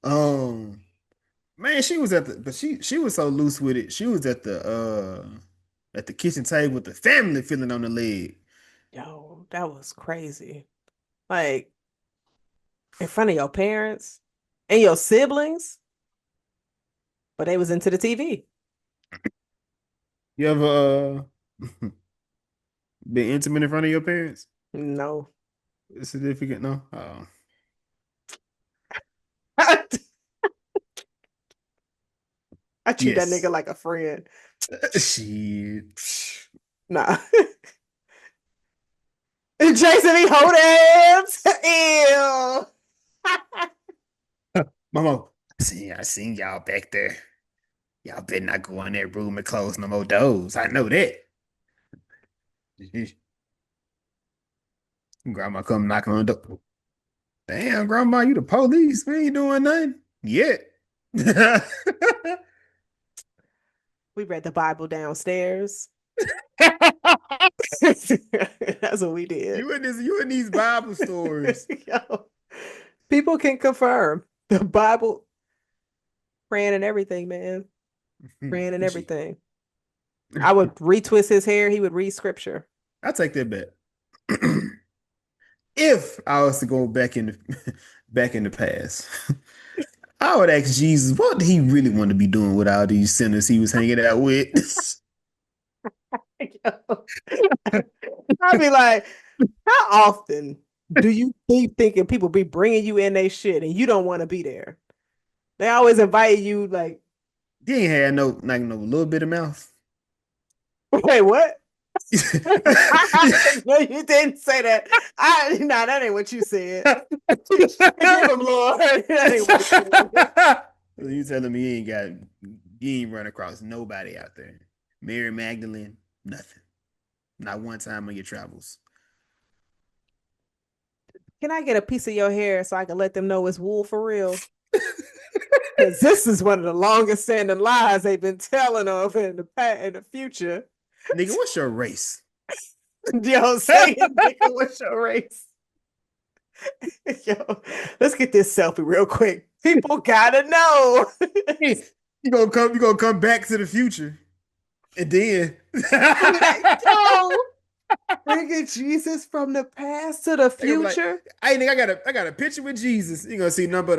Um, man, she was but she was so loose with it. She was at the kitchen table with the family feeling on the leg. Yo, that was crazy. Like in front of your parents and your siblings, but they was into the TV. You ever been intimate in front of your parents? No. Significant? No. Oh, I treat that yes. nigga like a friend. Shit. Nah. Jason, he hold hands. Ew. Mama, I seen y'all back there. Y'all better not go in that room and close no more doors. I know that. Grandma come knocking on the door. Damn, grandma, you the police. We ain't doing nothing yet. We read the Bible downstairs. That's what we did. You in these Bible stories. Yo, people can confirm the Bible, praying and everything, man. Praying and Gee, everything. I would retwist his hair. He would read scripture. I take that bet. If I was to go back in the back in the past, I would ask Jesus, what did he really want to be doing with all these sinners he was hanging out with? I'd be like, how often do you be thinking people be bringing you in they shit and you don't want to be there? They always invite you, like, He ain't had no little bit of mouth. wait, what? No, you didn't say that. Nah, that ain't what you said. Forgive him, Lord. That ain't what you said. You telling me you ain't run across nobody out there. Mary Magdalene, nothing. Not one time on your travels. Can I get a piece of your hair so I can let them know it's wool for real? Because this is one of the longest standing lies they've been telling of in the past, in the future. Nigga, what's your race? Yo, say it, nigga, what's your race? Yo, let's get this selfie real quick. People gotta know. You gonna come back to the future. And then Like, yo, bringing Jesus from the past to the they gonna be like, future. hey nigga, I got a picture with Jesus. You gonna see none but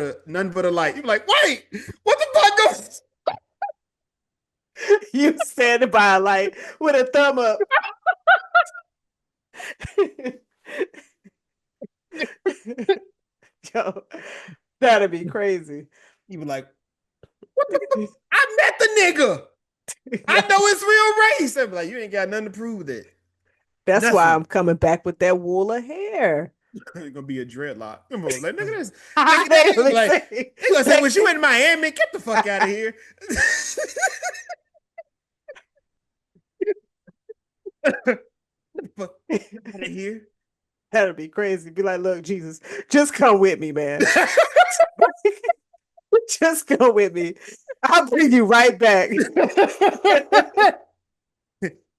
a light. You be like, wait, what the fuck goes? You standing by a light with a thumb up. Yo, that'd be crazy. You be like, what the fuck? I met the nigga. I know his real race. I'm like, you ain't got nothing to prove that. That's why Nothing. I'm coming back with that wool of hair. It's gonna be a dreadlock. Come on, like nigga, this They nigga, gonna like say, they gonna say, was you in Miami? Get the fuck out of here. Fuck out of here. that'd be crazy. Be like, look, Jesus, just come with me, man. Just go with me. I'll bring you right back.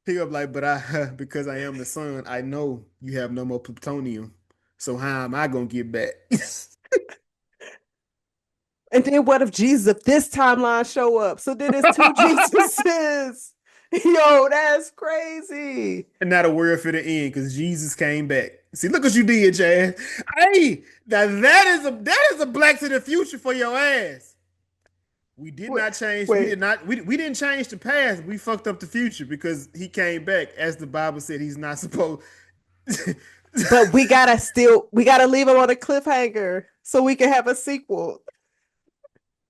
He up like, but because I am the son, I know you have no more plutonium. So how am I gonna get back? And then what if Jesus, if this timeline show up? So then it's two Jesuses. Yo, that's crazy. And not a word for the end, because Jesus came back. See, look what you did, Chad. Hey, now that is a black to the future for your ass. We did Wait, not change. We wait. did not. We didn't change the past. We fucked up the future because he came back, as the Bible said he's not supposed. But we gotta leave him on a cliffhanger so we can have a sequel.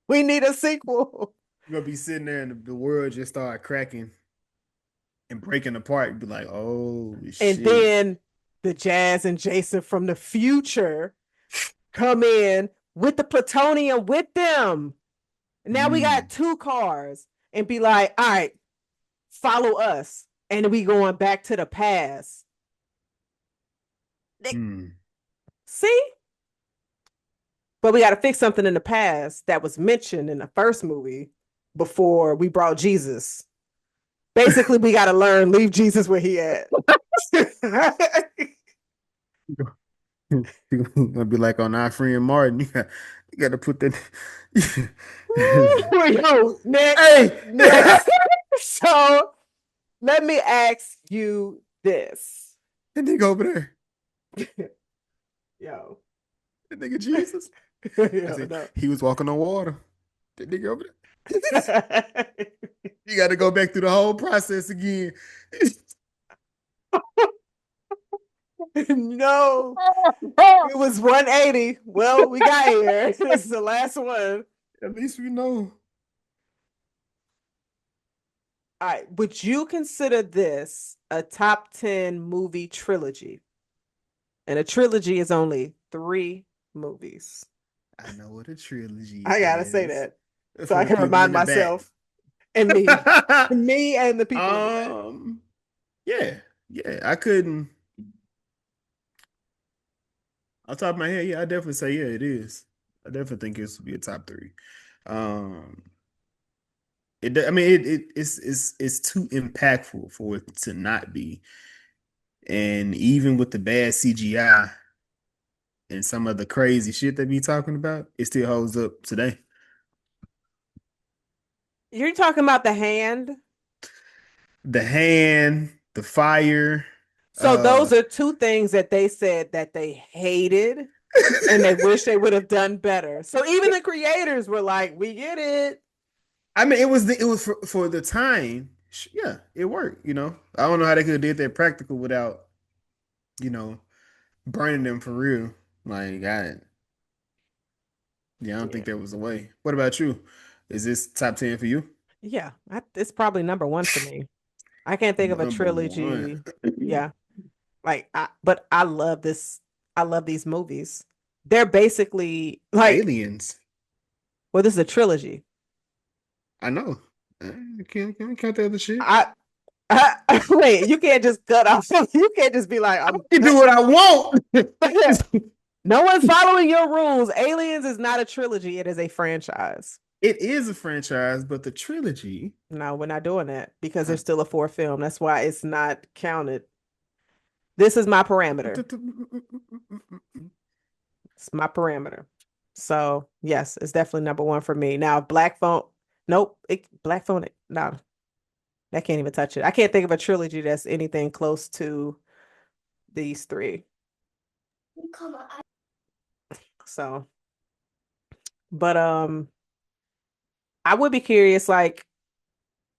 We need a sequel. You're gonna be sitting there and the world just start cracking and breaking apart. You'd be like, oh And shit. then the Jazz and Jason from the future come in with the plutonium with them. Now we got Mm, two cars and be like, all right, follow us. And we going back to the past. mm. See? But we got to fix something in the past that was mentioned in the first movie before we brought Jesus. Basically, we got to learn, leave Jesus where he at. You're gonna be like on our friend Martin. You got to put that. Yo, next, Hey, next. that So let me ask you this. nigga over there, Yo, that nigga Jesus. I yo, said no. he was walking on water. That nigga over there. You got to go back through the whole process again. No, it was 180. Well, we got here. This is the last one. At least we know. All right. Would you consider this a top 10 movie trilogy? And a trilogy is only three movies. I know what a trilogy I gotta say is that so for I the can people remind in the back. myself and me and the people in the back. Um, yeah, yeah. I couldn't. Off the top of my head, yeah, I definitely say yeah, it is. I definitely think it would be a top three. Um, I mean, it's too impactful for it to not be. And even with the bad CGI and some of the crazy shit they be talking about, it still holds up today. You're talking about the hand. The hand, the fire, So uh, those are two things that they said that they hated and they wish they would have done better. So even the creators were like, "We get it." I mean, it was for the time. Yeah, it worked. I don't know how they could have did that practical without you know burning them for real. Like, yeah, I don't think Yeah, there was a way. What about you? Is this top 10 for you? yeah, it's probably number one for me. I can't think of a Number one. trilogy. Yeah, but I love this. I love these movies. They're basically like, Aliens. well, this is a trilogy. I know. I can't count the other shit. I, wait, you can't just cut off. You can't just be like, I can do what I want. no one's following your rules. Aliens is not a trilogy, it is a franchise. It is a franchise, but the trilogy. No, we're not doing that because I, there's still a fourth film. That's why it's not counted. This is my parameter. It's my parameter. So yes, it's definitely number one for me. Now, Black Phone, nope, Black Phone, no, that can't even touch it. I can't think of a trilogy that's anything close to these three. So, but I would be curious, like,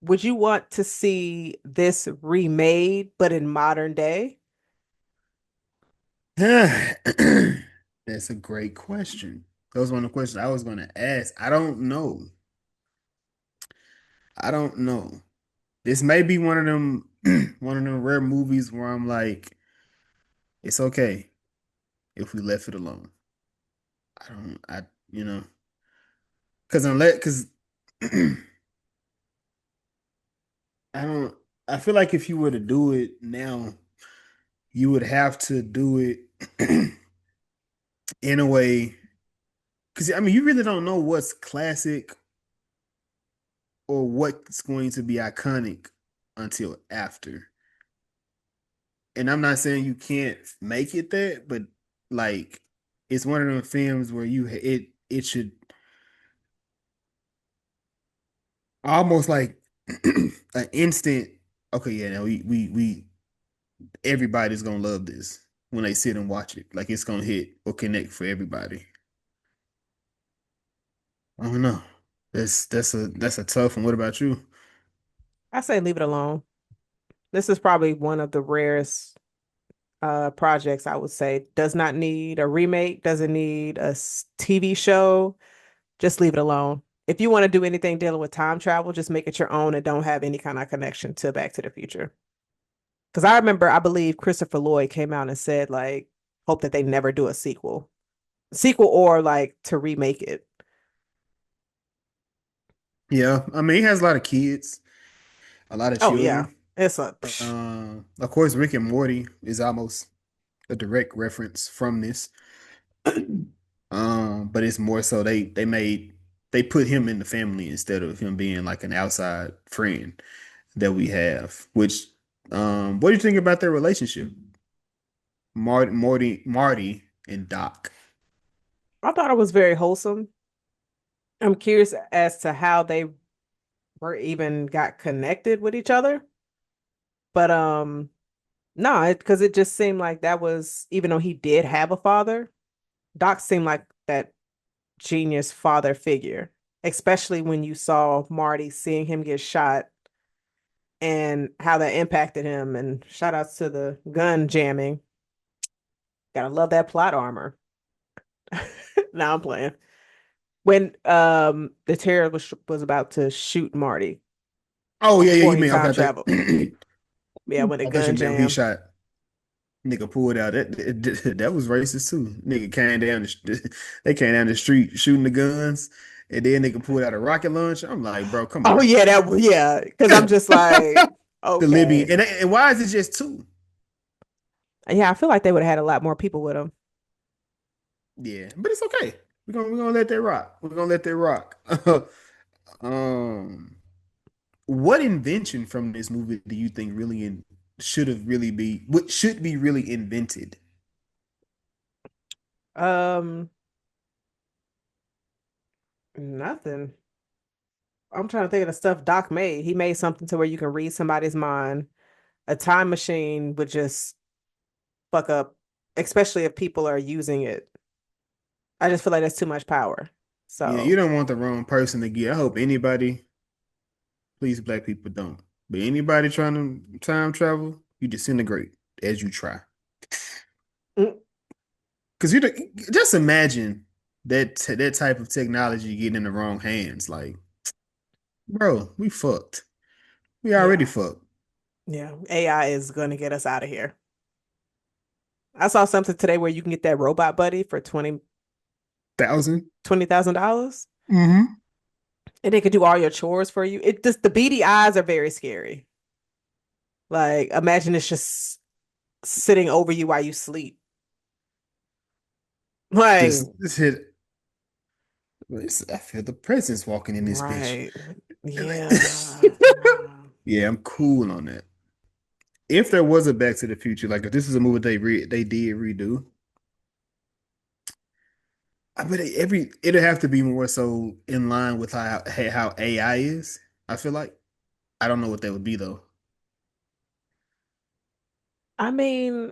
would you want to see this remade, but in modern day? That's a great question. That was one of the questions I was going to ask. I don't know. I don't know. This may be one of them one of them rare movies where I'm like, it's okay if we left it alone. I don't I you know because I don't I feel like if you were to do it now, you would have to do it in a way because I mean you really don't know what's classic or what's going to be iconic until after. And I'm not saying you can't make it that, but like it's one of them films where it should almost like an instant. Okay, yeah, now we everybody's gonna love this when they sit and watch it. Like it's gonna hit or connect for everybody. I don't know. That's a tough one. What about you? I say leave it alone. This is probably one of the rarest projects I would say. Does not need a remake, doesn't need a TV show. Just leave it alone. If you want to do anything dealing with time travel, just make it your own and don't have any kind of connection to Back to the Future. Because I remember, I believe Christopher Lloyd came out and said, like, hope that they never do a sequel or like to remake it. Yeah, I mean, he has a lot of kids, a lot of Oh yeah, children. it's a Of course, Rick and Morty is almost a direct reference from this. But it's more so they put him in the family instead of him being like an outside friend that we have. Which what do you think about their relationship? Marty and Doc. I thought it was very wholesome. I'm curious as to how they were even got connected with each other. But no, because it just seemed like that was even though he did have a father, Doc seemed like that genius father figure, especially when you saw Marty seeing him get shot and how that impacted him. And shout outs to the gun jamming. Gotta love that plot armor. Now I'm playing. When the terror was about to shoot Marty Oh yeah, yeah. before You he mean okay? time traveled. Yeah, when the I thought you gun meant when he jam. shot. Nigga pulled out that was racist too. Nigga came down they came down the street shooting the guns, and then nigga pulled out a rocket launcher. I'm like, bro, come Oh on. yeah, yeah. Because I'm just like, The Libyan, okay. and why is it just two? Yeah, I feel like they would have had a lot more people with him. Yeah, but it's okay. We're gonna let that rock. We're gonna let that rock. um, what invention from this movie do you think what should be really invented? Um, Nothing. I'm trying to think of the stuff Doc made. He made something to where you can read somebody's mind. A time machine would just fuck up, especially if people are using it. I just feel like that's too much power. Yeah, you So, don't want the wrong person to get. I hope anybody, please, black people don't. But anybody trying to time travel, you disintegrate as you try. mm, Because just imagine that type of technology getting in the wrong hands. Like, bro, we fucked. We already yeah, fucked. yeah. AI is going to get us out of here. I saw something today where you can get that robot buddy for 1,000. $20,000 Mm-hmm. and they could do all your chores for you. It just the beady eyes are very scary. Like imagine it's just sitting over you while you sleep. Like This hit. I feel the presence walking in this bitch. right. Yeah. Nah. Yeah, I'm cool on that. If there was a Back to the Future, like if this is a movie they did redo, I bet it'd have to be more so in line with how AI is. I feel like I don't know what that would be though. I mean,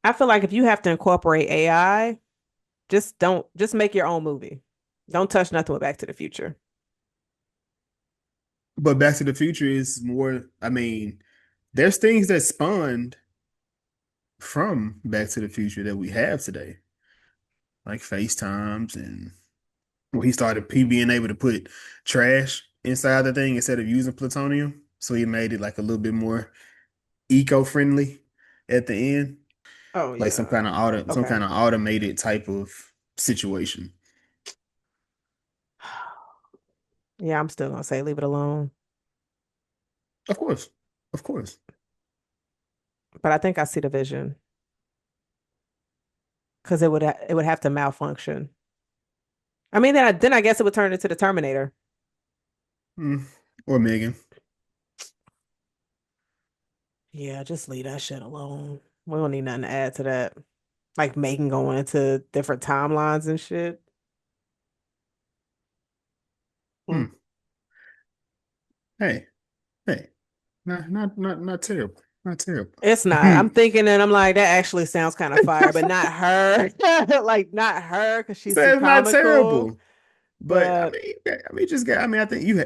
I feel like if you have to incorporate AI, just make your own movie. Don't touch nothing with Back to the Future. But Back to the Future is more. I mean, there's things that spawned from Back to the Future that we have today, like FaceTimes and when he being able to put trash inside the thing instead of using plutonium. So he made it like a little bit more eco-friendly at the end, Oh like yeah. some Okay. kind of automated type of situation. Yeah, I'm still gonna say leave it alone. Of course, of course. But I think I see the vision because it would have to malfunction. I mean, then I guess it would turn into the Terminator. Mm. Or Megan. Yeah, just leave that shit alone. We don't need nothing to add to that. Like Megan going into different timelines and shit. Mm. Hmm. Hey, hey, not terrible, not terrible. It's not. I'm thinking and I'm like, that actually sounds kind of fire, but not her. Like not her because she's too Say it's not comical. terrible, but But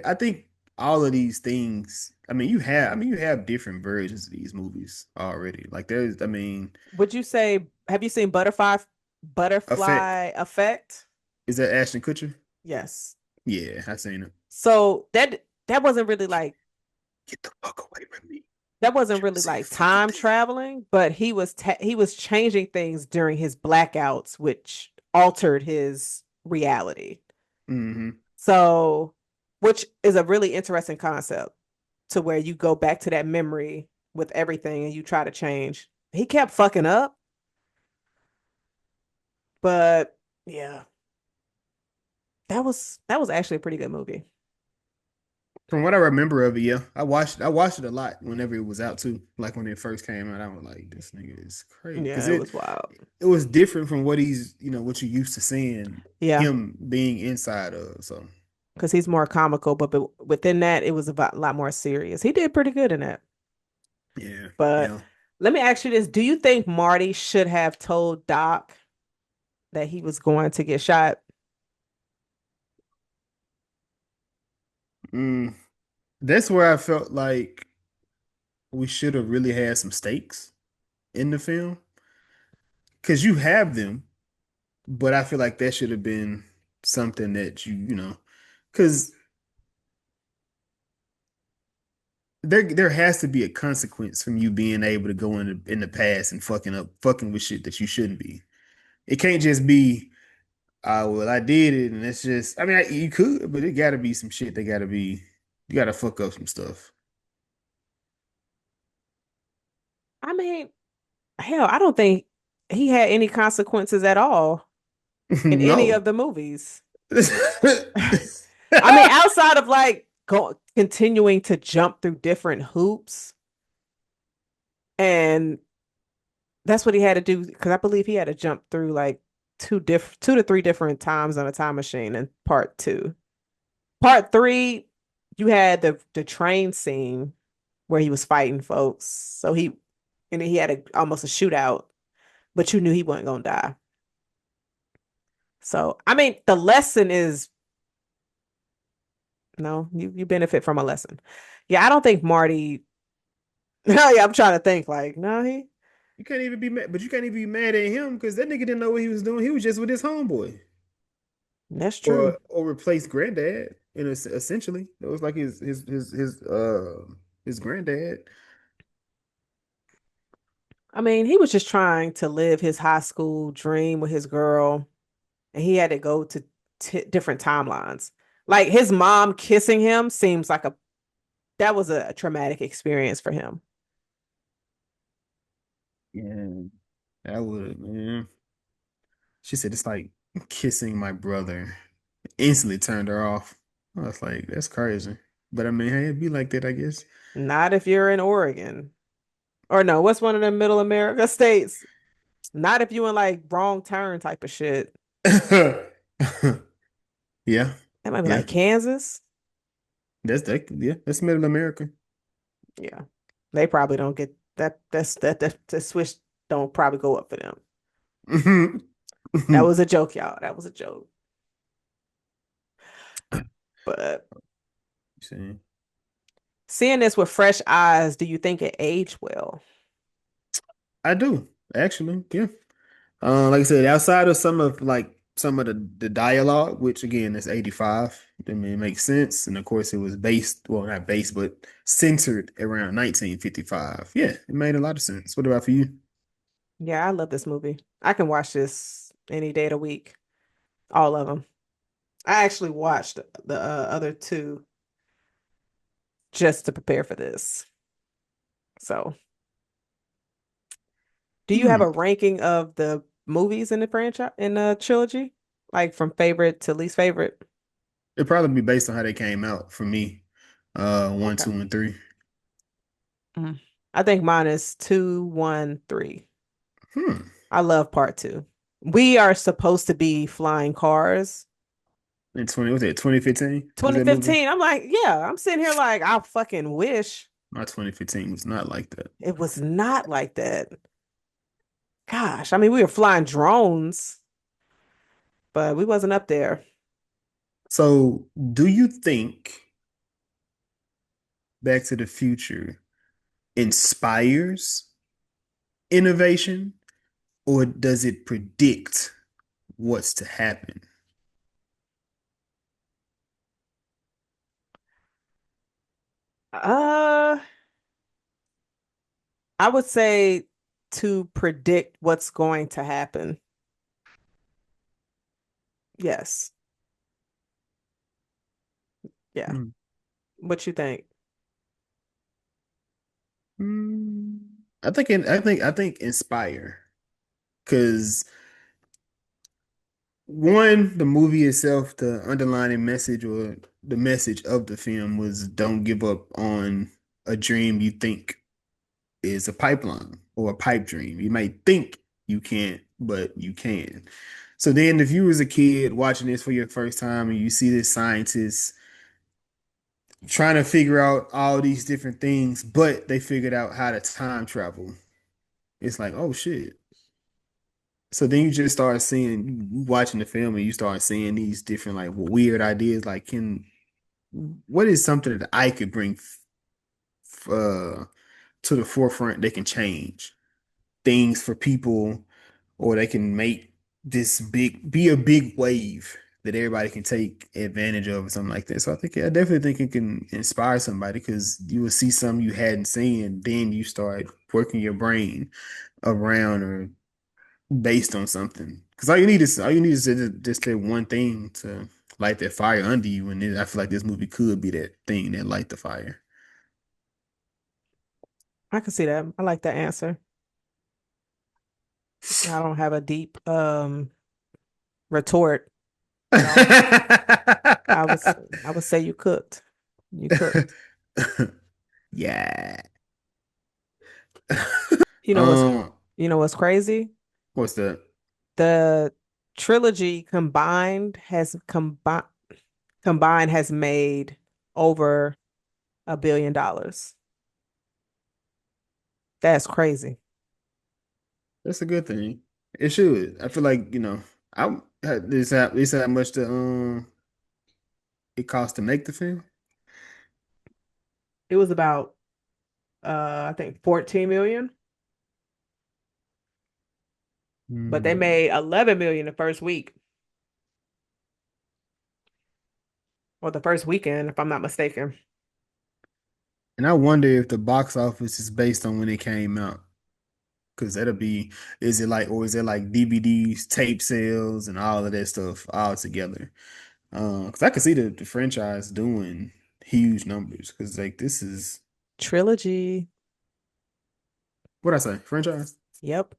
I think all of these things. You have different versions of these movies already. Like would you say, have you seen Effect Butterfly Effect? is that Ashton Kutcher? Yes. Yeah, I seen it. So that wasn't really like Get the fuck away from me. that wasn't Trying to really say a like fucking time thing. traveling, but he was changing things during his blackouts, which altered his reality. Mm-hmm. So, which is a really interesting concept to where you go back to that memory with everything and you try to change. He kept fucking up, but yeah, that was actually a pretty good movie. From what I remember of it, yeah, I watched it a lot whenever it was out too. Like when it first came out, I was like, this nigga is crazy. Yeah, Because it was wild. it was different from what he's, what you used to seeing Yeah, him being inside of. So because he's more comical, but within that, it was a lot more serious. He did pretty good in that. yeah, But yeah. let me ask you this: do you think Marty should have told Doc that he was going to get shot? Mm, that's where I felt like we should have really had some stakes in the film. Because you have them, but I feel like that should have been something that because there has to be a consequence from you being able to go in the past and fucking with shit that you shouldn't be. It can't just be, well, I did it, and it's just. I mean, you could, but it got to be some shit. They got to be. You got to fuck up some stuff. I mean, hell, I don't think he had any consequences at all in any No. of the movies. I mean, outside of like continuing to jump through different hoops, and that's what he had to do because I believe he had to jump through like two to three different times on a time machine in part two. Part three, you had the train scene where he was fighting folks. So he had almost a shootout, but you knew he wasn't gonna die. So I mean, the lesson is no, you benefit from a lesson. Yeah, I don't think Marty. No, yeah, I'm trying to think. Like, no, he. You can't even be mad, but you can't even be mad at him because that nigga didn't know what he was doing. He was just with his homeboy, That's true. or replaced granddad. Essentially, it was like his granddad. I mean, he was just trying to live his high school dream with his girl, and he had to go to different timelines. Like his mom kissing him seems like a that was a traumatic experience for him. Yeah, that would, man. She said it's like kissing my brother. Instantly turned her off. I was like, that's crazy. But I mean, hey, it'd be like that, I guess. Not if you're in Oregon. Or no, what's one of the middle America states? Not if you in like wrong turn type of shit. Yeah, That might be yeah. like Kansas. Yeah, that's middle America. Yeah. They probably don't get that. That the switch don't probably go up for them. Mhm. That Mhm. was a joke, y'all. That was a joke. But See, seeing this with fresh eyes, do you think it aged well? I do actually, yeah. Like I said, outside of some of the dialogue, which again is 85. I mean, it makes sense. And of course, it was based, well, not based, but centered around 1955. Yeah, it made a lot of sense. What about for you? Yeah, I love this movie. I can watch this any day of the week, all of them. I actually watched the other two just to prepare for this. So, do you have Hmm. a ranking of the movies in the franchise in the trilogy, like from favorite to least favorite? It'd probably be based on how they came out for me. One, Okay. two, and three. Mm. I think mine is two, one, three. Hmm. I love part two. We are supposed to be flying cars. In 2015 was that movie? 2015. I'm like, yeah, I'm sitting here like, I fucking wish My 2015 was not like that. it was not like that. Gosh, I mean, we were flying drones, but we wasn't up there. So, do you think Back to the Future inspires innovation, or does it predict what's to happen? Uh, I would say to predict what's going to happen. Yes. Yeah. Hmm. What you think? Hmm. I think inspire because one, the movie itself, the underlying message or the message of the film was don't give up on a dream you think is a pipeline or a pipe dream. You might think you can't, but you can. So then if you was a kid watching this for your first time and you see this scientist trying to figure out all these different things, but they figured out how to time travel, it's like, oh shit. So then you just start seeing, watching the film and you start seeing these different like weird ideas like what is something that I could bring to the forefront that can change things for people, or they can make be a big wave that everybody can take advantage of or something like that. So I definitely think it can inspire somebody because you will see something you hadn't seen, and then you start working your brain around or based on something. Because all you need is just that one thing to light that fire under you, and then I feel like this movie could be that thing that light the fire. I can see that. I like that answer. I don't have a deep retort at all. I was I would say you cooked. You cooked. Yeah. You know what's Um, you know what's crazy? what's that? The trilogy combined has made over $1 billion. That's crazy. That's a good thing. It should. I feel like, I this how much it cost to make the film. It was about I think 14 million, but they Hmm. made 11 million the first week or the first weekend, if I'm not mistaken. And I wonder if the box office is based on when it came out. Because is it like DVDs, tape sales, and all of that stuff all together? Because I could see the franchise doing huge numbers. Because like this is Trilogy. what I say, franchise. Yep.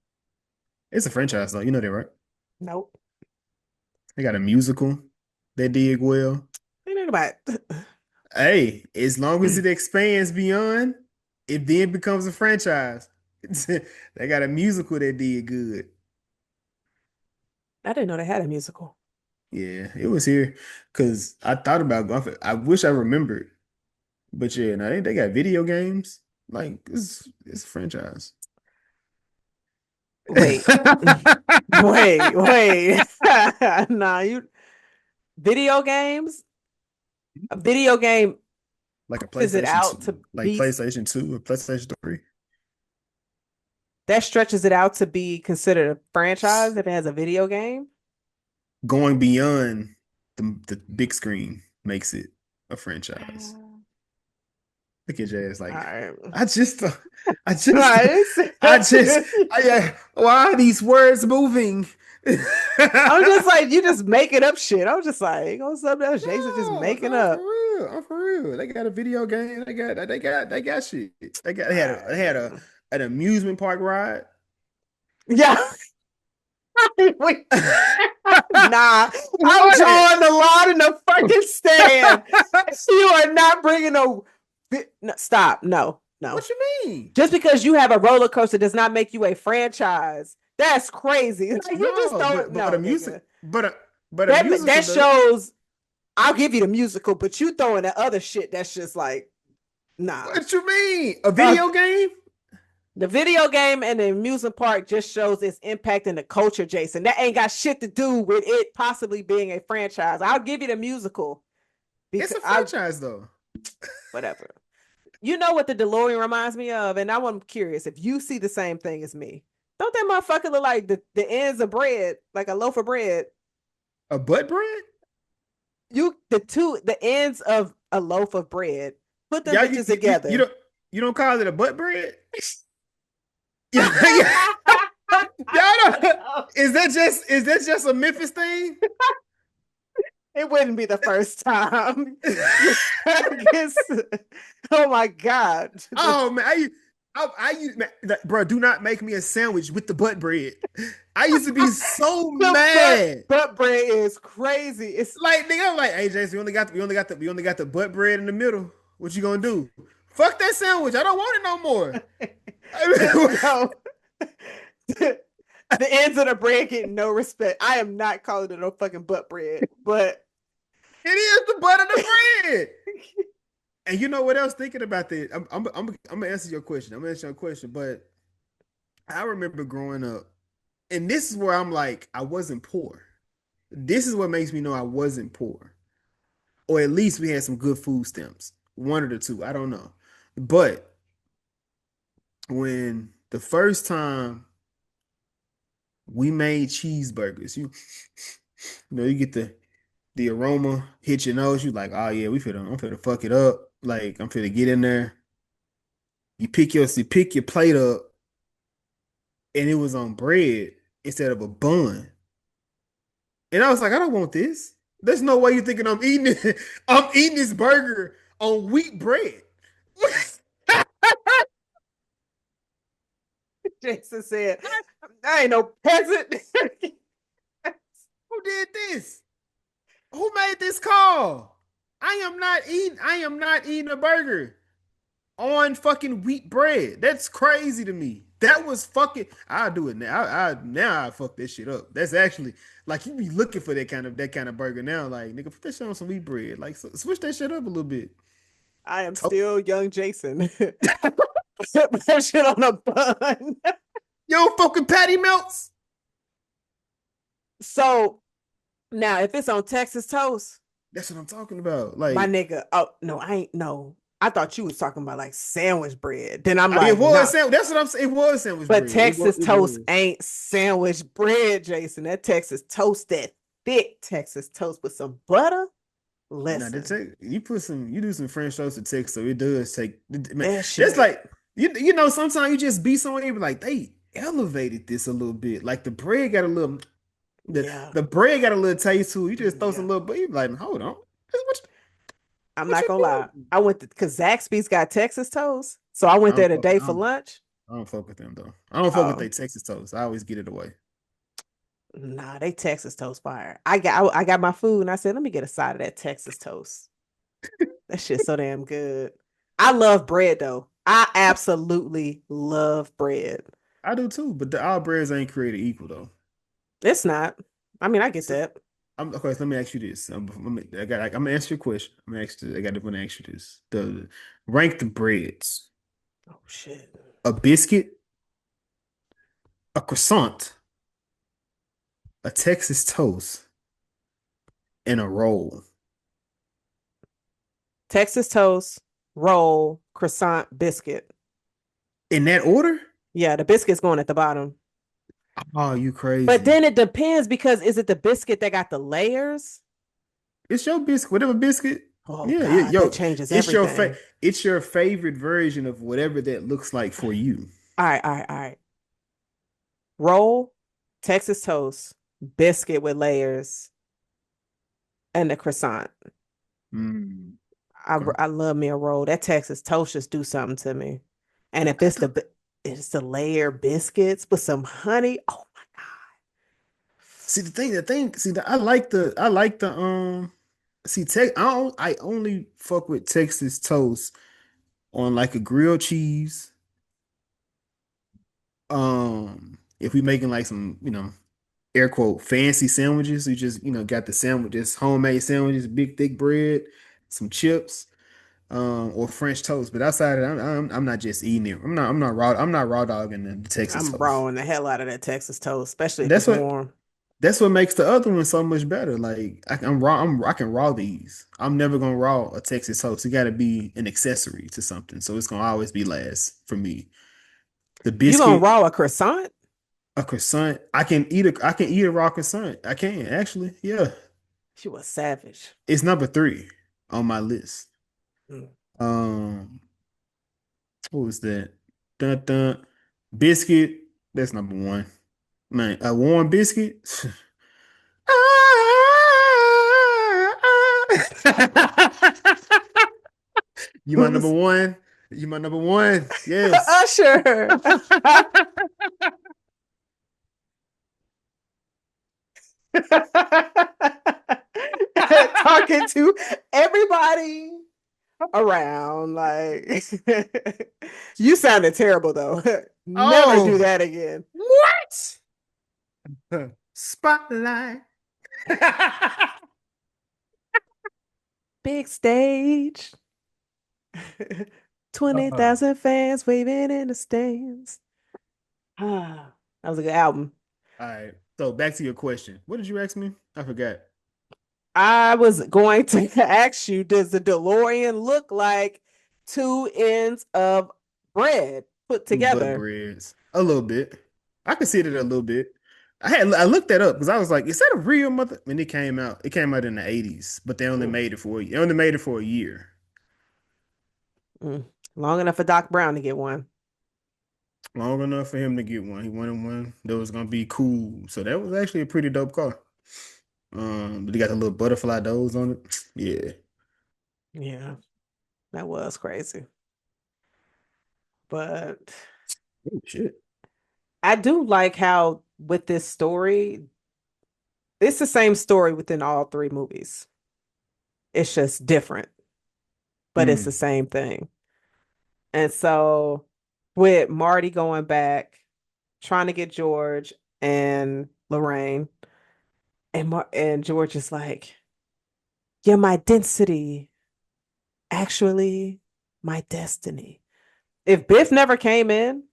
It's a franchise though. You know that, right? Nope. They got a musical that did well. Think about it. Hey, as long as it expands beyond, it then becomes a franchise. They got a musical that did good. I didn't know they had a musical. Yeah, it was here because I thought about going. I wish I remembered, but yeah, no, they got video games. Like it's a franchise. Wait. Wait. Nah, you video games? A video game Like a is it PlayStation out 2, to like be PlayStation 2 or PlayStation 3. that stretches it out to be considered a franchise if it has a video game? Going beyond the big screen makes it a franchise. Look at Jazz All like right. I just I just Nice. why are these words moving? I'm just like, you just making up shit. I'm just like, oh, something else. Jason just No, making no, for up. real. I'm for real. They got a video game. They got shit. They had Right. an amusement park ride. Yeah. Wait. Nah, I'm What? drawing the line in the fucking stand. You are not bringing no, stop. No, no. What you mean? Just because you have a roller coaster does not make you a franchise. That's crazy. Like, you just No, don't but a know, nigga. music, but a That musical though. shows. I'll give you the musical, but you throwing that other shit. That's just like nah. What you mean? A Uh, video game? the video game and the amusement park just shows its impact in the culture, Jason. That ain't got shit to do with it possibly being a franchise. I'll give you the musical It's because a I franchise though. whatever. You know what the DeLorean reminds me of, and I'm curious if you see the same thing as me. Don't that motherfucker look like the ends of bread, like a loaf of bread? A butt bread? The ends of a loaf of bread. Put them Y'all, bitches together. you don't call it a butt bread? Yeah, yeah. Y'all don't, is that just a Memphis thing? It wouldn't be the first time. I guess. Oh my God. Oh man, man, bro, do not make me a sandwich with the butt bread. I used to be so The mad. butt bread is crazy. It's Like nigga, I'm like, hey Jason, we only got the butt bread in the middle. What you gonna do? Fuck that sandwich. I don't want it no more. no. The ends of the bread get no respect. I am not calling it no fucking butt bread, but It is the butt of the bread. And you know what else? Thinking about that, I'm gonna answer your question. I'm gonna answer your question, but I remember growing up, and this is where I'm like, I wasn't poor. This is what makes me know I wasn't poor, or at least we had some good food stamps. One of the two, I don't know. But when the first time we made cheeseburgers, you get the aroma hit your nose. You like, oh yeah, I'm finna fuck it up. Like I'm finna get in there. You pick your plate up, and it was on bread instead of a bun. And I was like, I don't want this. There's no way you're thinking I'm eating it. I'm eating this burger on wheat bread. Jason said, I ain't no peasant. Who did this? Who made this call? I am not eating a burger on fucking wheat bread. That's crazy to me. That was fucking. I'll do it now. Now I fuck this shit up. That's actually like you be looking for that kind of burger now. Like nigga, put that shit on some wheat bread. Like switch that shit up a little bit. I am Oh, still young Jason. Put that shit on a bun. yo, fucking patty melts. So now, if it's on Texas toast, That's what I'm talking about. my Like, nigga, oh no, I ain't no. I thought you was talking about like sandwich bread. Then I'm it like, was nah. sandwich. That's what I'm saying. It was sandwich But bread. It was. Texas It toast was. ain't sandwich bread, Jason. That Texas toast, that thick Texas toast with some butter. Now, Listen, you do some French toast to Texas, so it does take. Man, that that's shit. like sometimes you just be somewhere and be like they elevated this a little bit. Like the bread got a little the Yeah, the bread got a little taste to it. You just throw some yeah. little, but you be like, hold on, I'm what not you gonna lie. doing? I went to because Zaxby's got Texas toast, so I I went there don't fuck. today I for don't. lunch. I don't fuck with them though. I don't fuck with Oh they Texas toast. I always get it away. nah, they Texas toast fire. I got my food and I said, let me get a side of that Texas toast. That shit's so damn good. I love bread though. I absolutely love bread. I do too, but all breads ain't created equal though. It's not. I mean, I get So, that. okay, so let me ask you this. I'm gonna ask you a question. I got to ask you this. Rank the breads: Oh shit. a biscuit, a croissant, a Texas toast, and a roll. Texas toast, roll, croissant, biscuit. In that order? Yeah, the biscuit's going at the bottom. Oh, you But crazy. then it depends because is it the biscuit that got the layers? It's your biscuit, whatever biscuit. Oh Yeah, God, that yo, changes it's your everything. it's your favorite version of whatever that looks like for you. All right, all right, all right. Roll, Texas toast, biscuit with layers, and the croissant. Mm, I okay. I love me a roll. That Texas toast just do something to me. And if I it's the layer biscuits with some honey. Oh my God. See I like the see I only fuck with Texas toast on like a grilled cheese. If we making like some, air quote fancy sandwiches, you just, got the sandwiches, homemade sandwiches, big thick bread, some chips, or French toast. But outside of that, I'm not just eating it. I'm not raw dogging the Texas I'm toast. rawing the hell out of that Texas toast, especially And if that's it's what warm. That's what makes the other one so much better. Like I can raw these. I'm never gonna raw a Texas toast. It got to be an accessory to something, so it's gonna always be last for me. The You gonna biscuit, raw a croissant? a croissant. I can eat a raw croissant. I can actually. Yeah, She was savage. it's number 3 on my list. Mm. Um, what was that? Dun dun. Biscuit. That's number one. Man, a warm biscuit. You my number Who's one. You my number one. Yes. Usher? Talking to everybody around. Like, you sounded terrible though. Never do Oh, that again. what? Spotlight. Big stage. All 20,000 fans waving in the stands. That was a good album. right. So back to your question. What did you ask me? I forgot. I was going to ask you, does the DeLorean look like two ends of bread put Two butter together? breads. A little bit. I considered it a little bit. I looked that up because I was like, is that a real mother? When it came out, in the 80s, but Mm, they only made it for a year. mm. Long enough for Doc Brown to get one. Long enough for him to get one. He wanted one that was gonna be cool. So that was actually a pretty dope car. But he got the little butterfly doors on it. Yeah. Yeah, that was crazy. But Oh shit. I do like how with this story, it's the same story within all three movies. It's just different, but it's the Mm. same thing. And so with Marty going back, trying to get George and Lorraine, and George is like, "You're my density, actually my destiny." If Biff never came in,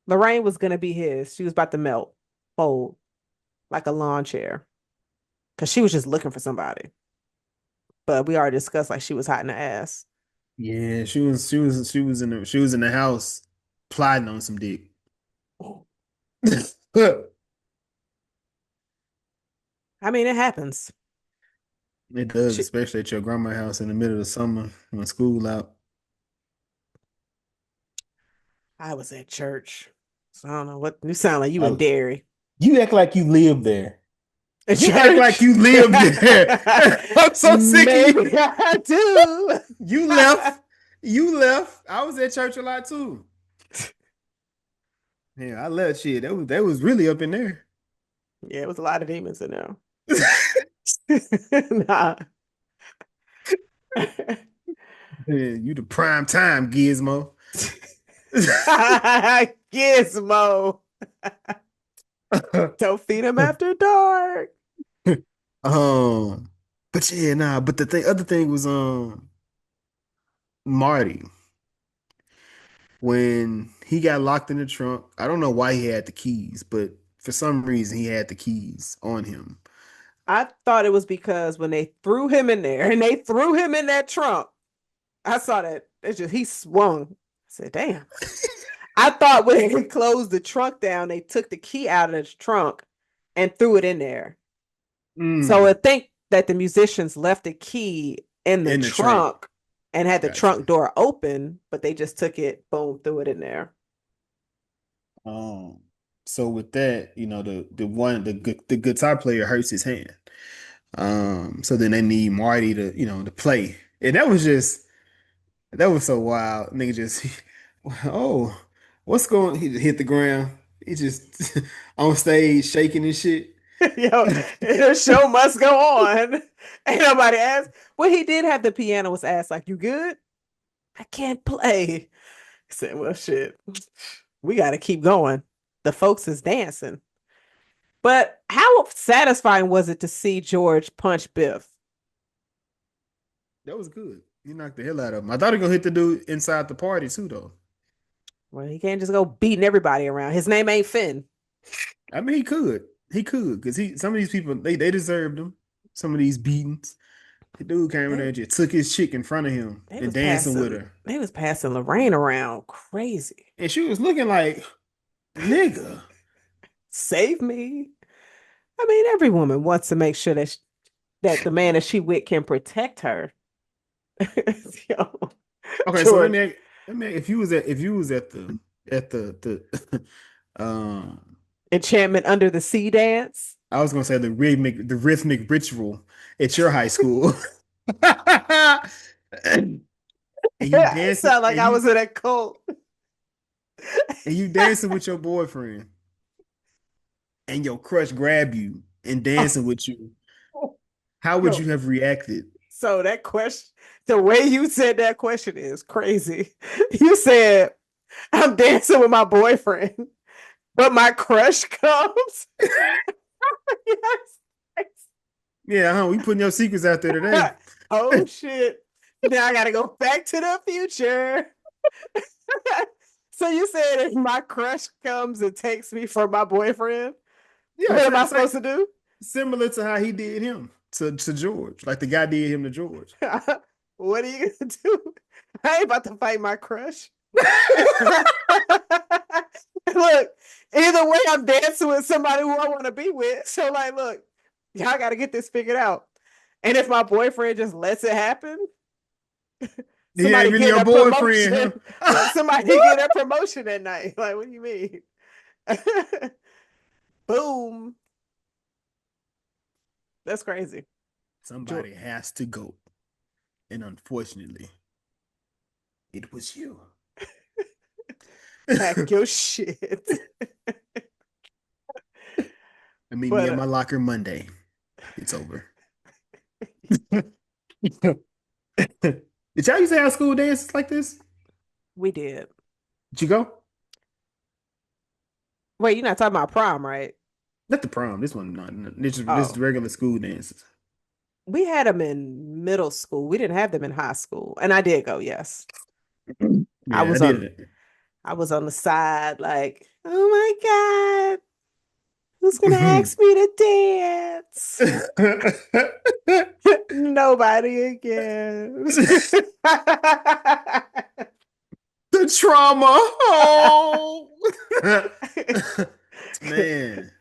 Lorraine was gonna be his. She was about to melt, fold like a lawn chair, because she was just looking for somebody. But we already discussed like she was hot in the ass. Yeah, she was in the house plotting on some dick. I mean, it happens. It does, She, especially at your grandma's house in the middle of summer when school out. I was at church, so I don't know what you sound like. You in Oh, Derry you act like you live there. at You act like church? you live there. I'm so sick of you. Maybe I do. You left. You left. I was at church a lot too. Yeah, I left shit. That was really up in there. Yeah, it was a lot of demons in there. Nah. Yeah, you the prime time gizmo. Gizmo. Don't feed him after dark. um, but yeah, nah. But other thing was Marty when he got locked in the trunk. I don't know why he had the keys, but for some reason he had the keys on him. I thought it was because when they threw him in there and they threw him in that trunk, I saw that. It's just he swung. I said, damn. I thought when they closed the trunk down, they took the key out of the trunk and threw it in there. So I Mm, think that the musicians left the key in the in the trunk. trunk and had the Gotcha. trunk door open, but they just took it, boom, threw it in there. Um, so with that, the guitar player hurts his hand. So then they need Marty to play. And that was so wild. Nigga just oh, what's going he just hit the ground. He just on stage shaking and shit. Yo, the show must go on. Ain't nobody asked. Well, he did have the piano was asked, like, you good? I can't play. He said, well, shit, we got to keep going. The folks is dancing. But how satisfying was it to see George punch Biff? That was good. He knocked the hell out of him. I thought he gonna hit the dude inside the party too, though. Well, he can't just go beating everybody around. His name ain't Finn. I mean, he could. He could, because some of these people they deserved him. Some of these beatings. The dude came in there They and just took his chick in front of him they and was dancing with passing her. they was passing Lorraine around crazy. And she was looking like, nigga. Save me. I mean, every woman wants to make sure that the man that she with can protect her. Yo. Okay, so George. if you was at the Enchantment Under the Sea dance. I was gonna say the rhythmic ritual at your high school. And you It dancing sounded like and I you was in a cult. and you dancing with your boyfriend and your crush grab you and dancing with you. How would Yo, you have reacted? so that question, the way you said that question is crazy. You said, I'm dancing with my boyfriend, but my crush comes. Yes. Yeah, huh? We putting your secrets out there today. Oh shit. Now I gotta go back to the future. So you said if my crush comes and takes me for my boyfriend, Yeah, what am I say, supposed to do? similar to how he did him to George, like the guy did him to George. What are you gonna do? I ain't about to fight my crush. Look, either way, I'm dancing with somebody who I want to be with. So, like, look, y'all got to get this figured out. And if my boyfriend just lets it happen, He somebody ain't really getting your a boyfriend, promotion. huh? Somebody get a promotion that night. Like, what do you mean? Boom. That's crazy. Somebody has to go, and unfortunately, it was you. Pack your shit. Meet me But at my locker Monday. It's over. Did y'all used to have school dances like this? we did. Did you go? Wait, you're not talking about prom, right? Not the prom. This one, not. This is Oh, regular school dances. we had them in middle school. We didn't have them in high school. And I did go, yes. I Yeah, I was did on it. I was on the side like, oh my God, who's gonna ask me to dance? Nobody again. The trauma. Oh. Man,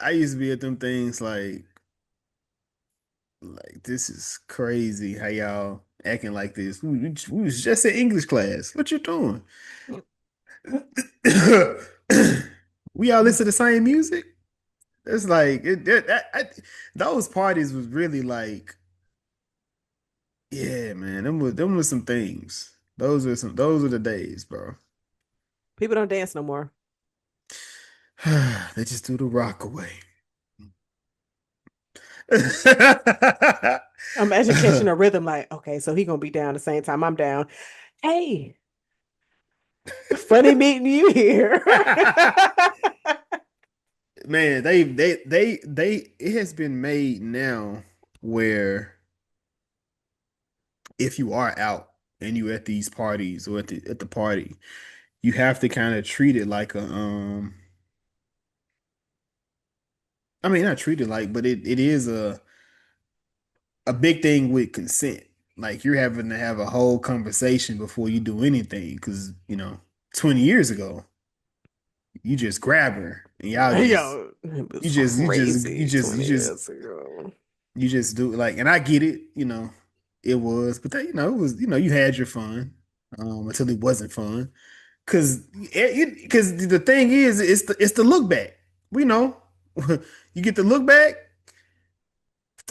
I used to be at them things like this is crazy how y'all acting like this. We was just in English class. What you doing? We all listen to the same music. It's like those parties was really like, yeah, man. Them was some things. Those are the days, bro. People don't dance no more. They just do the rock away. Imagine catching a rhythm like, okay, so he gonna be down the same time I'm down. Hey, funny meeting you here. Man, it has been made now where if you are out and you at these parties or at the party, you have to kind of treat it like I mean not treat it like, but it is a big thing with consent. Like you're having to have a whole conversation before you do anything because 20 years ago, you just grab her and y'all just Yo, it you was just you just you crazy just you 20 just years ago. you just do it like, and I get it, it was, but that, it was, you had your fun, until it wasn't fun. Cause the thing is, it's the look back. We know you get the look back,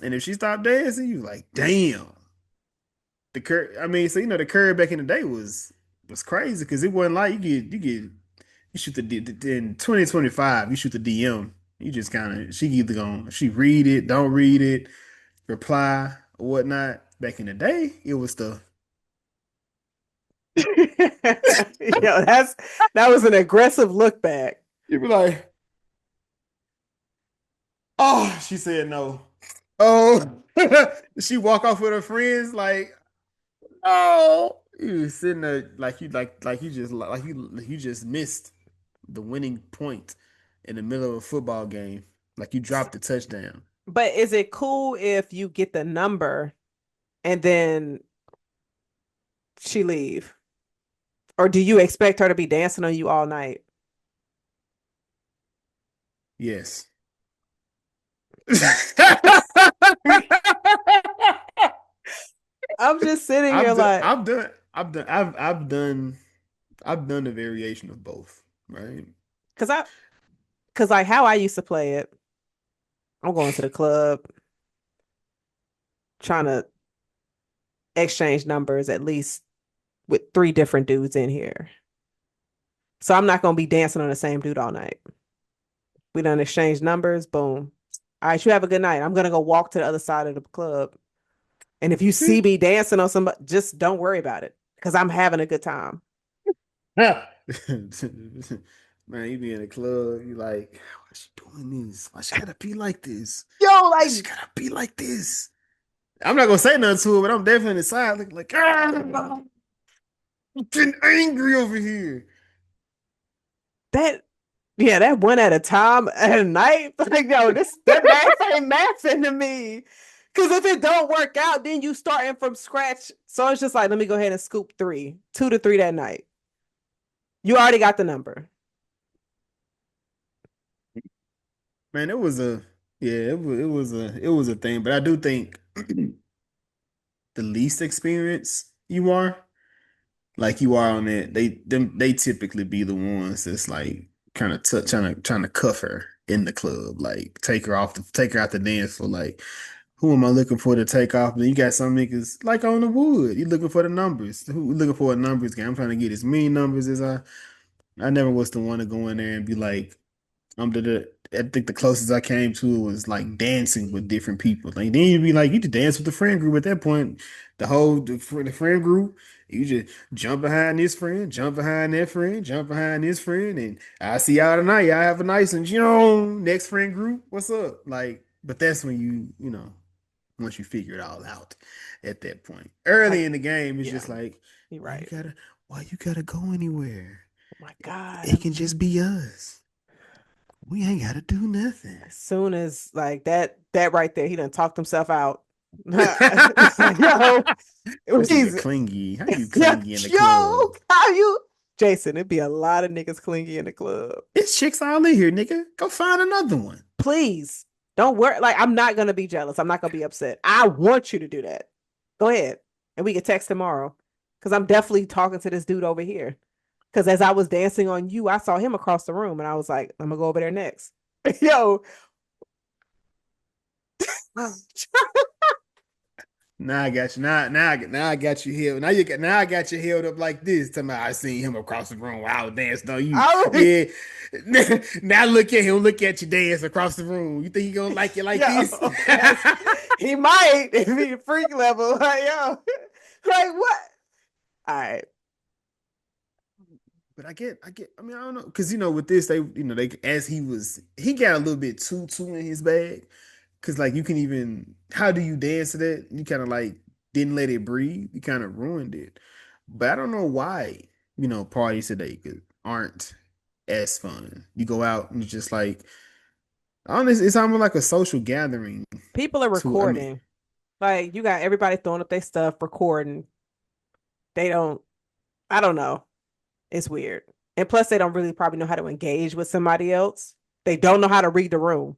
and if she stopped dancing, you like, damn. The curve. I mean, so the curve back in the day was crazy because it wasn't like you shoot in 2025, you shoot the DM. You just kind of she either gonna she read it, don't read it, reply or whatnot. Back in the day, it was the Yo, that was an aggressive look back. you be like, oh, she said no. Oh, she walk off with her friends like, oh, you sitting there like you just missed the winning point in the middle of a football game, like you dropped the touchdown. But is it cool if you get the number and then she leave? Or do you expect her to be dancing on you all night? Yes. I'm just sitting here I've done like, I've done I've done a variation of both, right? Cause I, cause like how I used to play it, I'm going to the club, trying to exchange numbers at least with three different dudes in here. So I'm not gonna be dancing on the same dude all night. We done exchange numbers, boom. All right, you have a good night. I'm gonna go walk to the other side of the club. And if you see me dancing on somebody, just don't worry about it. Because I'm having a good time. Man, you be in a club, you like, why she doing this? Why she gotta be like this? Yo, Why like she gotta be like this? I'm not gonna say nothing to her, but I'm definitely inside looking like, ah, I'm getting angry over here. that, yeah, that one at a time at a night. Like, yo, this that math ain't mathing to me. Cause if it don't work out, then you starting from scratch. So it's just like, let me go ahead and scoop three, 2 to 3 that night. You already got the number. Man, it was a thing, but I do think the least experienced you are, like you are on it, they typically be the ones that's like kind of trying to cuff her in the club, like take her out the dance for like who am I looking for to take off? Then you got some niggas like on the wood. You looking for the numbers. Who looking for a numbers game? I'm trying to get as many numbers as I never was the one to go in there and be like, I think the closest I came to it was like dancing with different people. Like then you'd be like, you just dance with the friend group at that point. The friend group, you just jump behind this friend, jump behind that friend, jump behind this friend, and I see y'all tonight. Y'all have a nice and next friend group. What's up? Like, but that's when you know, once you figure it all out at that point. Early Like, in the game, it's yeah, just like, you're why you right. gotta why you gotta go anywhere? Oh my God. It can just be us. We ain't gotta do nothing. As soon as like that right there, he done talked himself out. Yo, This nigga he's clingy. How you yeah, clingy in the yo, club? how you Jason, it'd be a lot of niggas clingy in the club. It's chicks all in here, nigga. Go find another one. Please don't worry. Like, I'm not gonna be jealous. I'm not gonna be upset. I want you to do that. Go ahead. And we can text tomorrow. Cause I'm definitely talking to this dude over here. Cause as I was dancing on you, I saw him across the room and I was like, I'm gonna go over there next. Yo, Now I got you. Now I got you healed. Now I got you healed up like this. Tell me I seen him across the room while I was dancing on you. I was Yeah. Now look at him. Look at you dance across the room. You think he gonna like you like this? yo, that's, he might if he freak level. Like, yo, like what? All right. But I mean, I don't know, because with this, as he got a little bit too in his bag, because like you can even, how do you dance to that? You kind of like didn't let it breathe. You kind of ruined it. But I don't know why, parties today aren't as fun. You go out and it's just like, honestly, it's almost like a social gathering. People are I mean, recording. Like, you got everybody throwing up their stuff, recording. They don't, I don't know. It's weird. And plus, they don't really probably know how to engage with somebody else. They don't know how to read the room.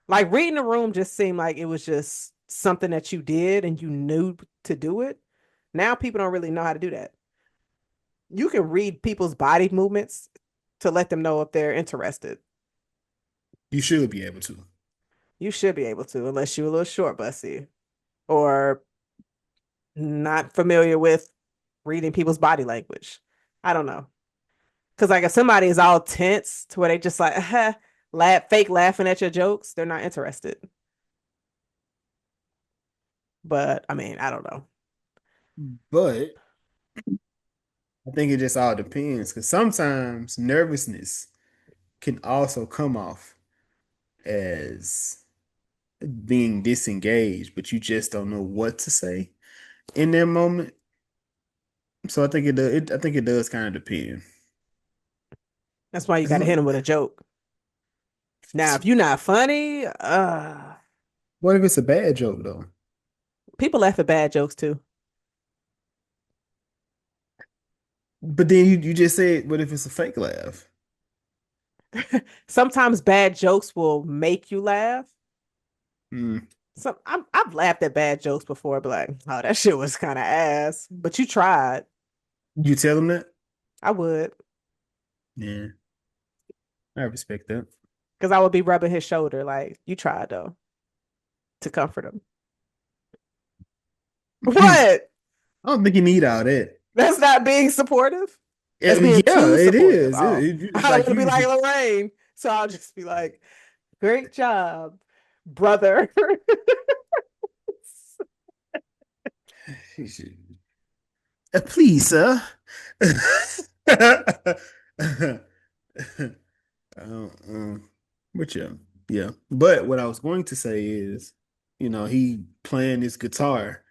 Like, reading the room just seemed like it was just something that you did and you knew to do it. Now people don't really know how to do that. You can read people's body movements to let them know if they're interested. you should be able to. You should be able to, unless you're a little short bussy or not familiar with reading people's body language. I don't know. Because like if somebody is all tense to where they just like fake laughing at your jokes, they're not interested. But I mean, I don't know. But I think it just all depends, because sometimes nervousness can also come off as being disengaged, but you just don't know what to say in that moment. So I think I think it does kind of depend. That's why you As got to hit much, them with a joke. Now, if you're not funny, what if it's a bad joke though? people laugh at bad jokes too. But then you just said, what if it's a fake laugh? Sometimes bad jokes will make you laugh. Hmm. I've laughed at bad jokes before, but like, oh, that shit was kind of ass. But you tried. You tell him that? I would, Yeah, I respect that. because I would be rubbing his shoulder like, you tried though, to comfort him. I What? don't think you need all that. That's not being supportive. That's being Yeah, too it supportive. is. Oh, I It's don't like want to be like you. Lorraine. So I'll just be like, great job, brother. Please, sir. But yeah, yeah. But what I was going to say is, he playing this guitar,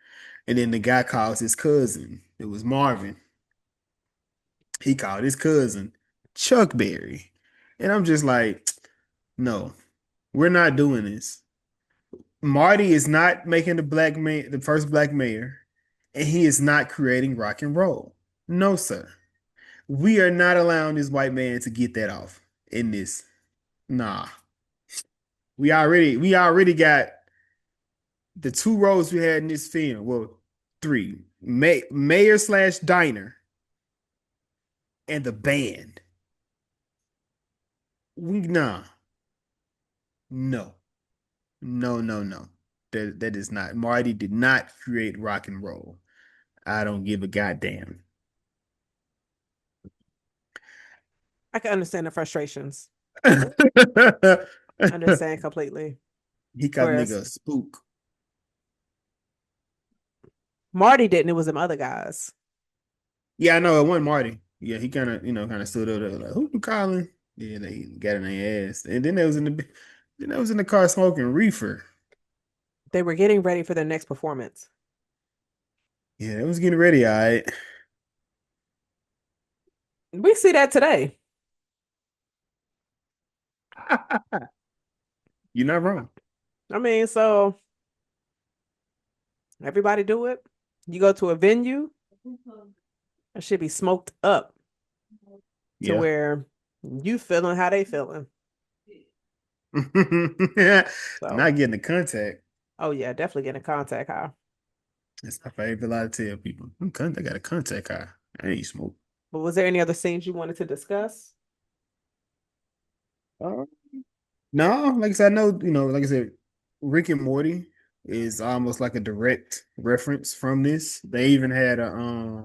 and then the guy calls his cousin. It was Marvin. He called his cousin Chuck Berry, and I'm just like, no, we're not doing this. Marty is not making the first black mayor, and he is not creating rock and roll. No, sir. We are not allowing this white man to get that off in this. Nah. We already got the two roles we had in this film. Well, three. Mayor slash diner and the band. Nah. No. No, no, no. That is not. Marty did not create rock and roll. I don't give a goddamn. I can understand the frustrations. Understand completely. He called the Whereas nigga a spook. Marty didn't, it was them other guys. Yeah, I know it wasn't Marty. Yeah, he kind of stood up there like, who you calling? Yeah, they got in their ass. And then they was in the car smoking reefer. They were getting ready for their next performance. Yeah, they was getting ready, all right. We see that today. You're not wrong. I mean, so everybody do it. You go to a venue, it should be smoked up to Yeah. where you feeling how they feeling. So, Not getting the contact. oh yeah, definitely get in contact high. That's my favorite lie to tell people. I got a contact high. I ain't smoke. But was there any other scenes you wanted to discuss? Uh, no, like I said, I know, like I said, Rick and Morty is almost like a direct reference from this. They even had uh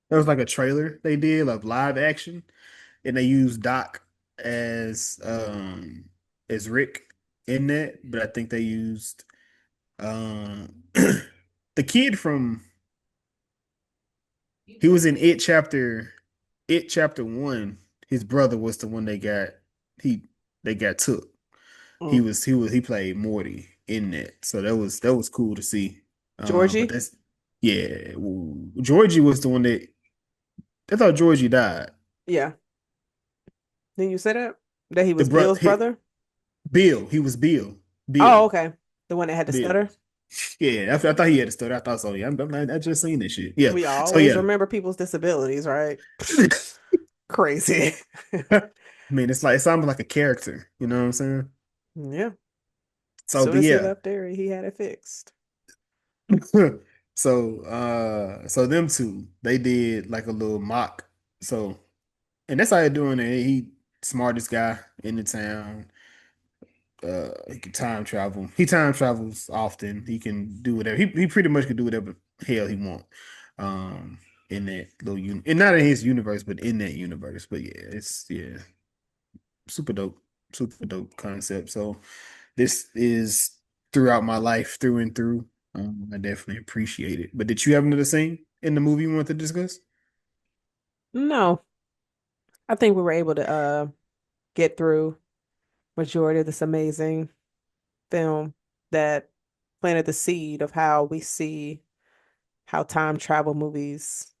there was like a trailer they did of live action, and they used Doc as Rick in that, but I think they used the kid from he was in It chapter 1. His brother was the one he they got took. He Mm. was he was he played Morty in that. So that was cool to see. But Georgie? that's yeah. Georgie was the one that I thought Georgie died. Yeah. Didn't you say that? That he The was brother Bill's brother? Bill, he was Bill. Oh, Bill. okay. The one that had the Bill. stutter? Yeah, I thought he had a story. I thought so. Yeah, I just seen this shit. Yeah. We So always yeah. remember people's disabilities, right? I Crazy. mean, it's almost like a character. You know what I'm saying? Yeah. As So, soon but as he yeah. left there, he had it fixed. So them two, they did like a little mock. So, and that's how they're doing it. He smartest guy in the town. He can time travel. He time travels often. He can do whatever. He pretty much can do whatever hell he want. Um, in that and not in his universe, but in that universe. But yeah, it's super dope concept. So this is throughout my life through and through. I definitely appreciate it. But did you have another scene in the movie you want to discuss? No, I think we were able to get through majority of this amazing film that planted the seed of how we see how time travel movies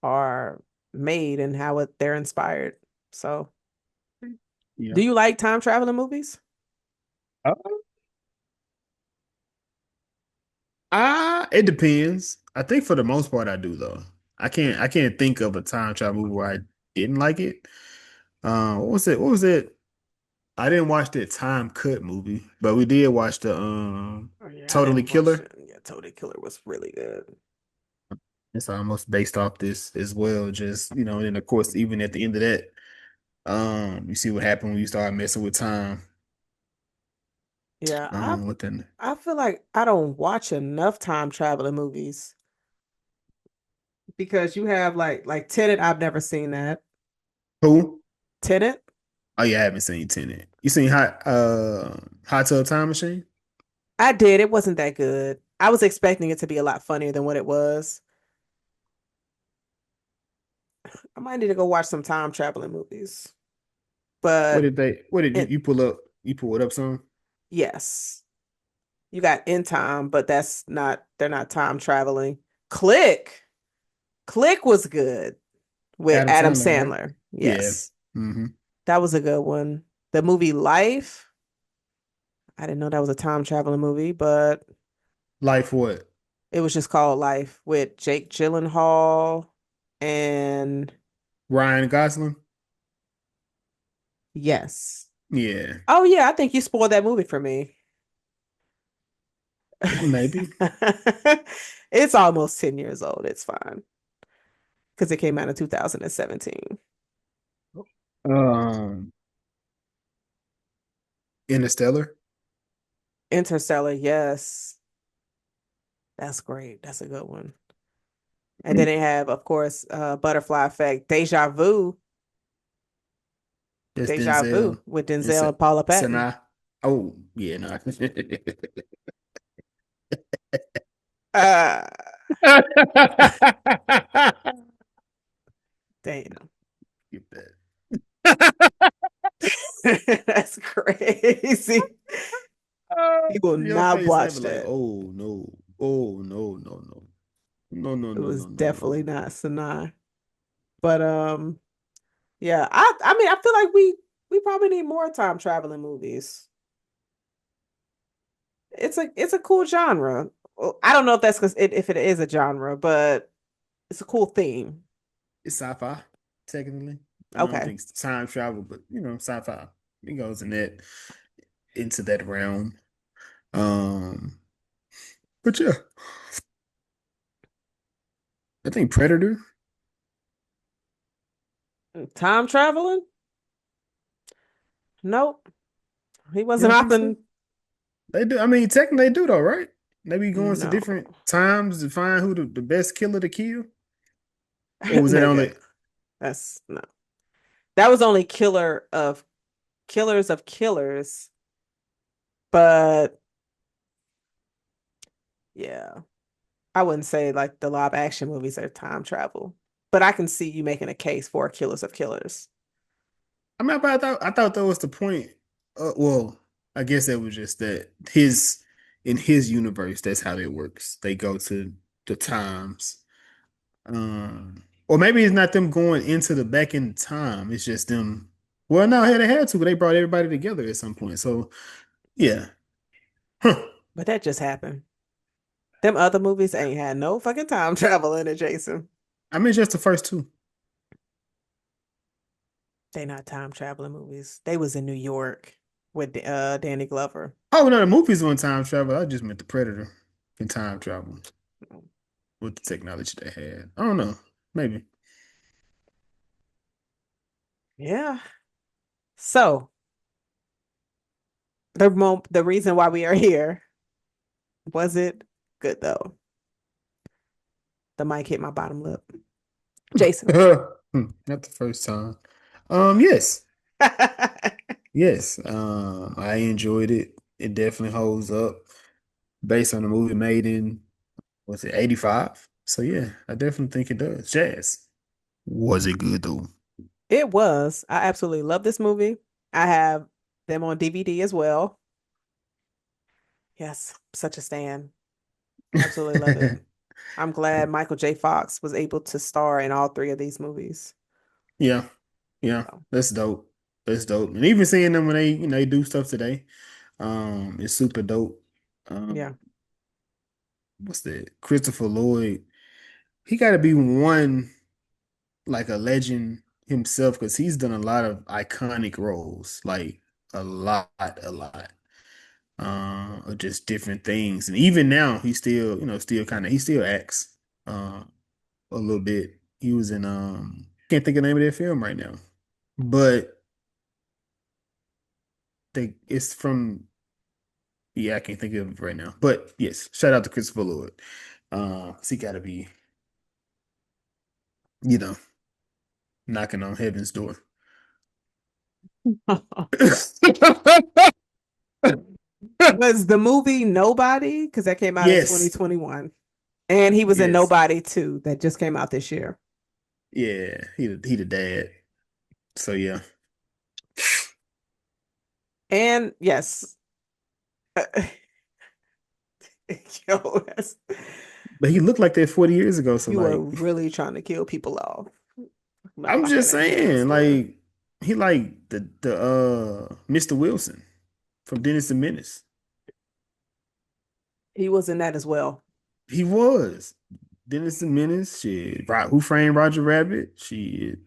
are made and how they're inspired. So, Yeah. do you like time traveling movies? Uh, it depends. I think for the most part I do though. I can't think of a time travel movie where I didn't like it. What was it? What was it? I didn't watch that Time Cut movie, but we did watch the Oh yeah, I Totally didn't watch Killer. it. Yeah, Toady Killer was really good. It's almost based off this as well. Just, and then of course, even at the end of that, you see what happened when you start messing with time. Yeah, I With the I feel like I don't watch enough time traveling movies because you have like Tenet. I've never seen that. who? Tenet. Oh yeah, I haven't seen Tenet. You seen Hot Tub Time Machine? I did. It wasn't that good. I was expecting it to be a lot funnier than what it was. I might need to go watch some time traveling movies. But What did it, you pull up? You pull it up some? yes, you got In Time, but that's not, they're not time traveling. Click. Click was good with Adam Adam Sandler, right? Sandler. Yeah. Yes, Hmm. that was a good one. The movie Life. I didn't know that was a time traveling movie, but Life what? it was just called Life with Jake Gyllenhaal and Ryan Gosling? yes. Yeah. Oh yeah, I think you spoiled that movie for me. Maybe. It's almost 10 years old. It's fine because it came out in 2017. Um, Interstellar. Interstellar, yes. That's great. That's a good one. And then they have, of course, Butterfly Effect, That's Deja Vu Denzel with and Denzel and Paula Patton. Sanaa. Oh, yeah, no. Uh, damn. Get that. That's crazy. He will Your not face, I'd be watch like, that. oh no, oh no, no, no, no, no, It no, was no, no, definitely no. not Sanaa. But yeah, I mean I feel like we probably need more time traveling movies. It's a cool genre. Well, I don't know if that's because if it is a genre, but it's a cool theme. It's sci-fi, technically. I don't Okay. think it's time travel, but sci-fi. It goes into that realm. Um, but yeah, I think Predator. Time traveling? Nope. He You wasn't don't think so? opting. They do. I mean, technically they do though, right? They be going to No. different times to find who the best killer to kill. Or was that Nigga. only? That's no. That was only Killer of Killers of Killers, but yeah. I wouldn't say like the live action movies are time travel, but I can see you making a case for Killers of Killers. I mean, but I thought that was the point. Well, I guess that was just that his in his universe, that's how it works. They go to the times. Or maybe it's not them going into the back in time. It's just them. Well, no, they had to, but they brought everybody together at some point. So yeah. Huh. But that just happened. Them other movies ain't had no fucking time travel in it, Jason. I mean, just the first two. They not time traveling movies. They was in New York with Danny Glover. Oh no, the movies on time travel. I just meant the Predator in time travel with the technology they had. I don't know. Maybe. Yeah. So the reason why we are here, was it good though? The mic hit my bottom lip. Jason. Not the first time. Yes. Yes. I enjoyed it. It definitely holds up based on the movie made in, was it 85? So yeah, I definitely think it does. Jazz. Was it good though? It was. I absolutely love this movie. I have them on DVD as well. Yes, such a stan. Absolutely love it. I'm glad Michael J. Fox was able to star in all three of these movies. Yeah, yeah, So, that's dope. That's dope. And even seeing them when they do stuff today, it's super dope. yeah. Um, what's that? Christopher Lloyd. He got to be one like a legend himself because he's done a lot of iconic roles. Like a lot of just different things. And even now, he still, still kind of he still acts uh, a little bit. He was in can't think of the name of that film right now, but it's from yeah, I can't think of it right now. But yes, shout out to Christopher Lloyd. 'Cause he got to be, you know, knocking on heaven's door. Was the movie Nobody? Because that came out in Yes, 2021. And he was in yes, Nobody too, that just came out this year. yeah. He the dad. So yeah, And yes, yo, but he looked like that 40 years ago. So you are like, really trying to kill people off about I'm Lion just King heaven's saying, door. like, he like the Mr. Wilson from Dennis the Menace. He was in that as well. He was Dennis the Menace. Shit, Who Framed Roger Rabbit? Shit.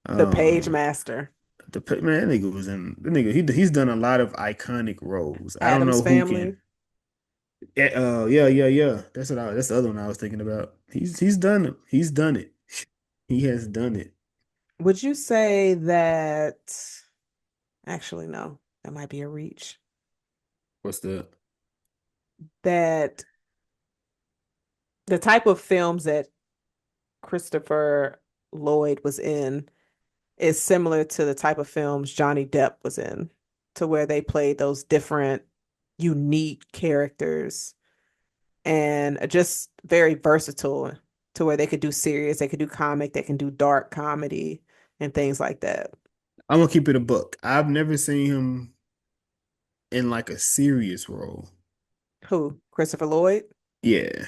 The Page Um, Master, man, that nigga was in the nigga. He's done a lot of iconic roles. I don't Adam's know who can. Family. Yeah. That's the other one I was thinking about. He's done it. He's done it. He has done it. Would you say that actually no, that might be a reach. What's the That the type of films that Christopher Lloyd was in is similar to the type of films Johnny Depp was in, to where they played those different, unique characters and just very versatile to where they could do serious, they could do comic, they can do dark comedy and things like that. I'm gonna keep it a book. I've never seen him in like a serious role. Who? Christopher Lloyd? Yeah,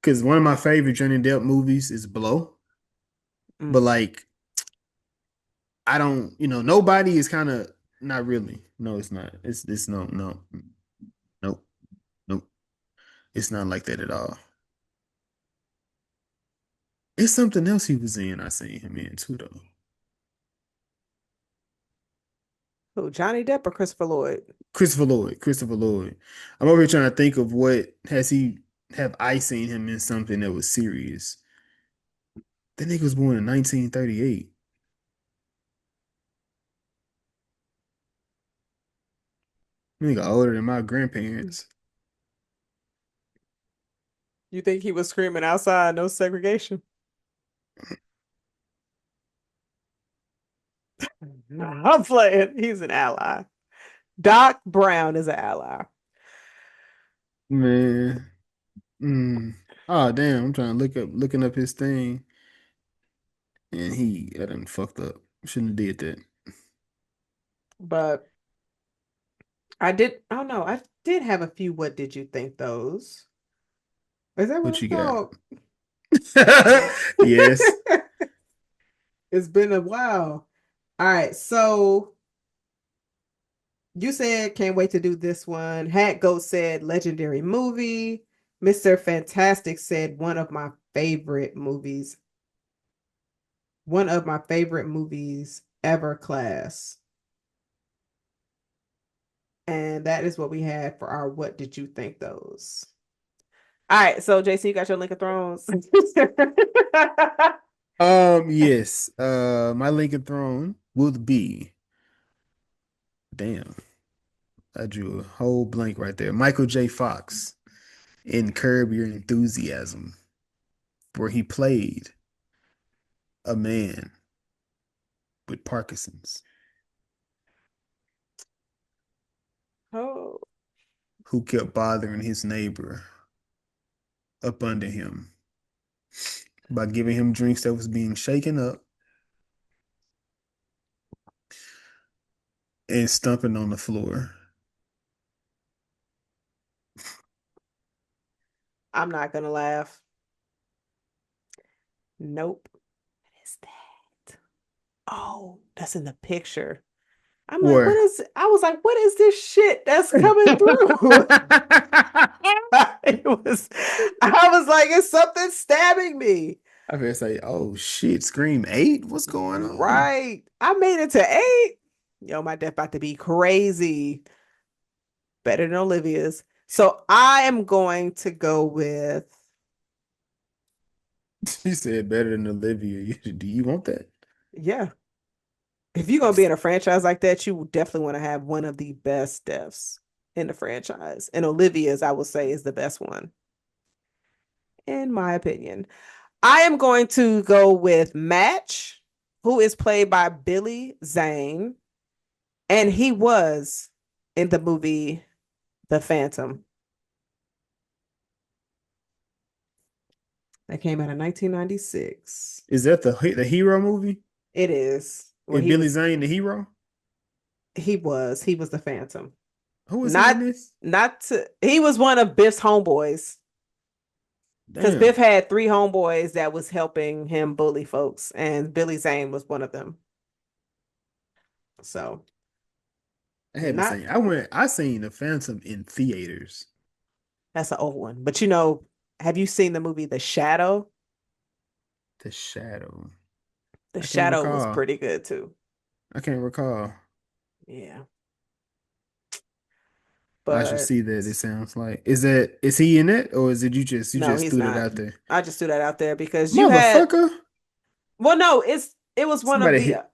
because one of my favorite Johnny Depp movies is Blow, but Mm. like I don't, nobody is kind of not really. No, it's not. It's no, no. It's not like that at all. It's something else he was in. I seen him in too though. Who? Johnny Depp or Christopher Lloyd? Christopher Lloyd. Christopher Lloyd. I'm over here trying to think of what has he have I seen him in something that was serious. That nigga was born in 1938. Nigga older than my grandparents. You think he was screaming outside, no segregation? Nah, I'm playing. He's an ally. Doc Brown is an ally. Man. Mm. Oh damn, I'm trying to looking up his thing. And I done fucked up. Shouldn't have did that. But I don't know. I did have a few what did you think those? Is that what What it's you got? called? Yes. It's been a while. All right, so you said can't wait to do this one. Hat Goat said legendary movie. Mr. Fantastic said one of my favorite movies ever class. And that is what we had for our what did you think those. All right, so JC, you got your Link of Thrones. Yes. My Lincoln Throne would be damn. I drew a whole blank right there. Michael J. Fox in Curb Your Enthusiasm, where he played a man with Parkinson's Oh, who kept bothering his neighbor up under him by giving him drinks that was being shaken up and stumping on the floor. I'm not gonna laugh. Nope. What is that? Oh, that's in the picture. I'm like, what Or is I was like, what is this shit that's coming through? It was I was like, it's something stabbing me. I feel say, oh shit, Scream 8? What's going on? Right. I made it to 8. Yo, my death about to be crazy. Better than Olivia's. So I am going to go with, She said better than Olivia. Do you want that? yeah. If you're gonna be in a franchise like that, you definitely want to have one of the best deaths in the franchise. And Olivia's, I would say, is the best one, in my opinion. I am going to go with Match, who is played by Billy Zane, and he was in the movie The Phantom that came out in 1996. Is that the hero movie? It is. Well, Is Billy Zane the hero? he was the Phantom. Who is he in Not this? he was one of Biff's homeboys because Damn, Biff had three homeboys that was helping him bully folks, and Billy Zane was one of them. So I haven't not seen. I seen the Phantom in theaters. that's an old one. But have you seen the movie The Shadow? The Shadow. The I can't Shadow was recall. pretty good too. I can't recall. Yeah. I should But see that. It sounds like is he in it or is it you no, just he's threw that not. out there? I just threw that out there because you had Motherfucker! well, no, it was one of Somebody the hit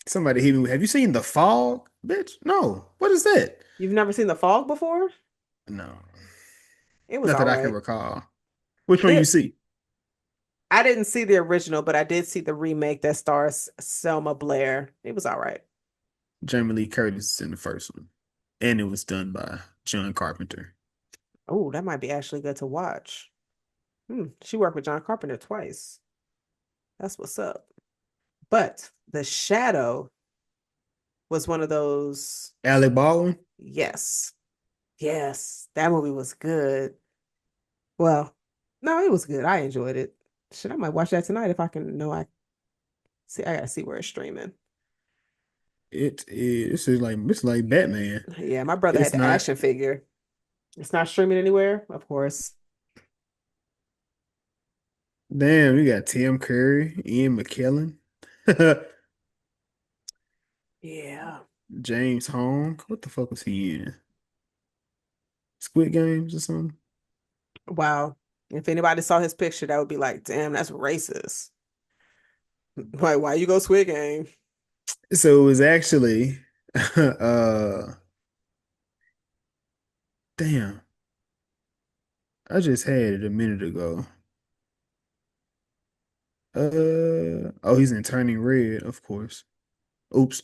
somebody hit me. Have you seen The Fog, bitch? No. What is that? you've never seen The Fog before? No, It was not all that I can right. recall. Which one you It see? I didn't see the original, but I did see the remake that stars Selma Blair. It was all right. Jamie Lee Curtis is in the first one, and it was done by John Carpenter. Oh, that might be actually good to watch. She worked with John Carpenter twice. That's what's up. But The Shadow was one of those. Alec Baldwin. Yes, yes, that movie was good. Well, no, it was good. I enjoyed it. Shit, I might watch that tonight if I can. No, I see. I gotta see where it's streaming. It is it's like Batman. Yeah, my brother had It's the not. action figure. It's not streaming anywhere, of course. Damn, you got Tim Curry, Ian McKellen, Yeah. James Hong. What the fuck was he in? Squid Games or something? Wow. If anybody saw his picture, that would be like, damn, that's racist. Like, why you go Squid Game? So it was actually damn, I just had it a minute ago. Oh, he's in Turning Red, of course. Oops.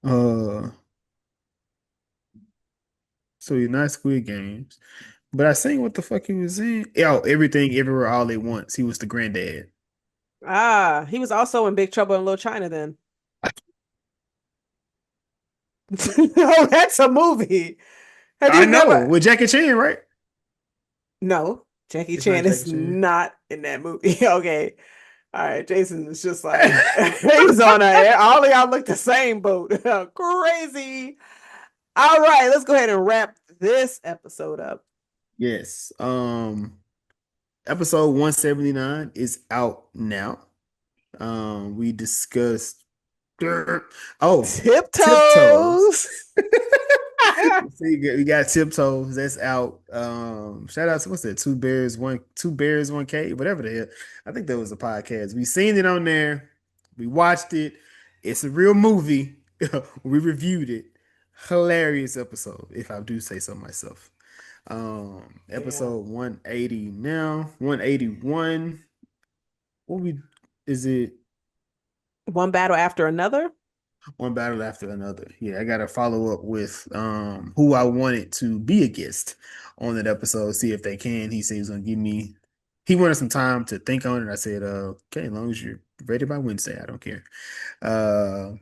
Uh, so he's not Squid Games. But I seen what the fuck he was in. Oh, Everything Everywhere All at Once. He was the granddad. Ah, he was also in Big Trouble in Little China then. Oh, that's a movie. Have I you know, never? with Jackie Chan, right? No, Jackie It's not Chan Jackie is Chan. not in that movie. Okay. All right, Jason is just like he's on a all of y'all look the same boat. Crazy. All right, let's go ahead and wrap this episode up. Yes. Episode 179 is out now. We discussed oh, tiptoes. Tiptoes. See, we got tiptoes. That's out. Shout out to what's that? Two bears, one cave, whatever the hell. I think that was a podcast. We seen it on there. We watched it. It's a real movie. We reviewed it. Hilarious episode, if I do say so myself. Yeah. Episode 180 now. 181. What we is it? One battle after another. One battle after another. Yeah, I gotta follow up with who I wanted to be a guest on that episode, see if they can. He said he was gonna give me he wanted some time to think on it. I said, okay, as long as you're ready by Wednesday, I don't care. Uh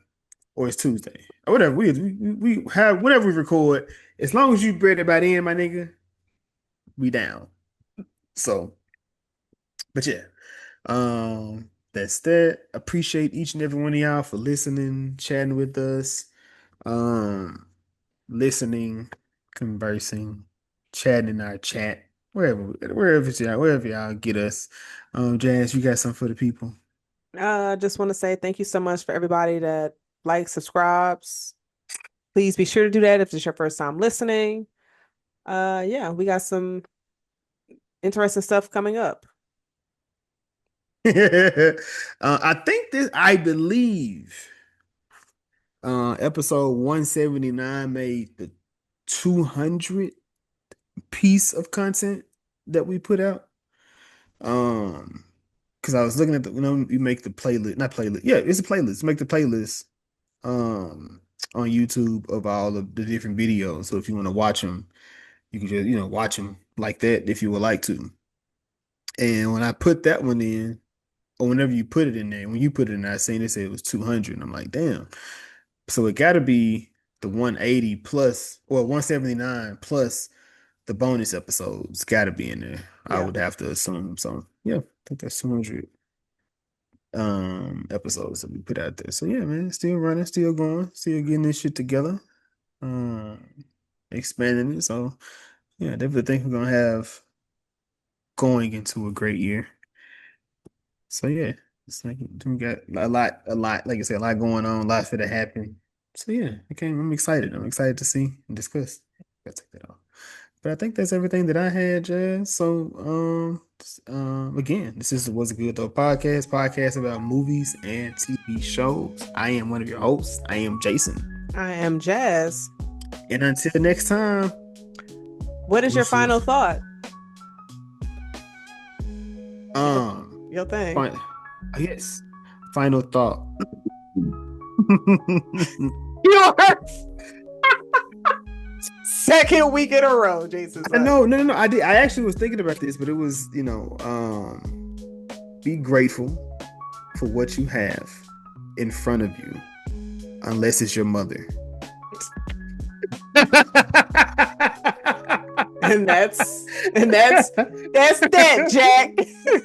or it's Tuesday. Or whatever. We have whatever we record, as long as you ready by then, my nigga, we down. So, but yeah. That's that. Appreciate each and every one of y'all for listening, chatting with us. Um listening, conversing, chatting in our chat, wherever y'all get us. Jazz, you got something for the people? Just want to say thank you so much for everybody that likes, subscribes. Please be sure to do that if it's your first time listening. Yeah, we got some interesting stuff coming up. I believe episode 179 made the 200 piece of content that we put out. Um, because I was looking at you make the playlist, not playlist. Yeah, it's a playlist. Make the playlist um on YouTube of all of the different videos. So if you want to watch them, you can just, watch them like that if you would like to. And when I put that one in, or whenever you put it in there, when you put it in there, I seen it say it was 200. And I'm like, damn. So it got to be the 180 plus, or 179 plus the bonus episodes got to be in there. I Yeah. would have to assume. So yeah, I think that's 200 episodes that we put out there. So yeah, man, still running, still going, still getting this shit together. Um Expanding it. So yeah, definitely think we're gonna have going into a great year. So yeah, it's like we got a lot, like I said, a lot going on, a lot for to happen. So yeah, I'm excited. I'm excited to see and discuss. Gotta take that off. But I think that's everything that I had, Jazz. So again, this is Was It Good Though podcast about movies and TV shows. I am one of your hosts. I am Jason. I am Jazz. And until next time, What is your this is final thought? Your, um your thing. fine. Yes. Final thought. Yours. Second week in a row, Jason. No. I actually was thinking about this, but it was, be grateful for what you have in front of you, unless it's your mother. and that's that, Jack.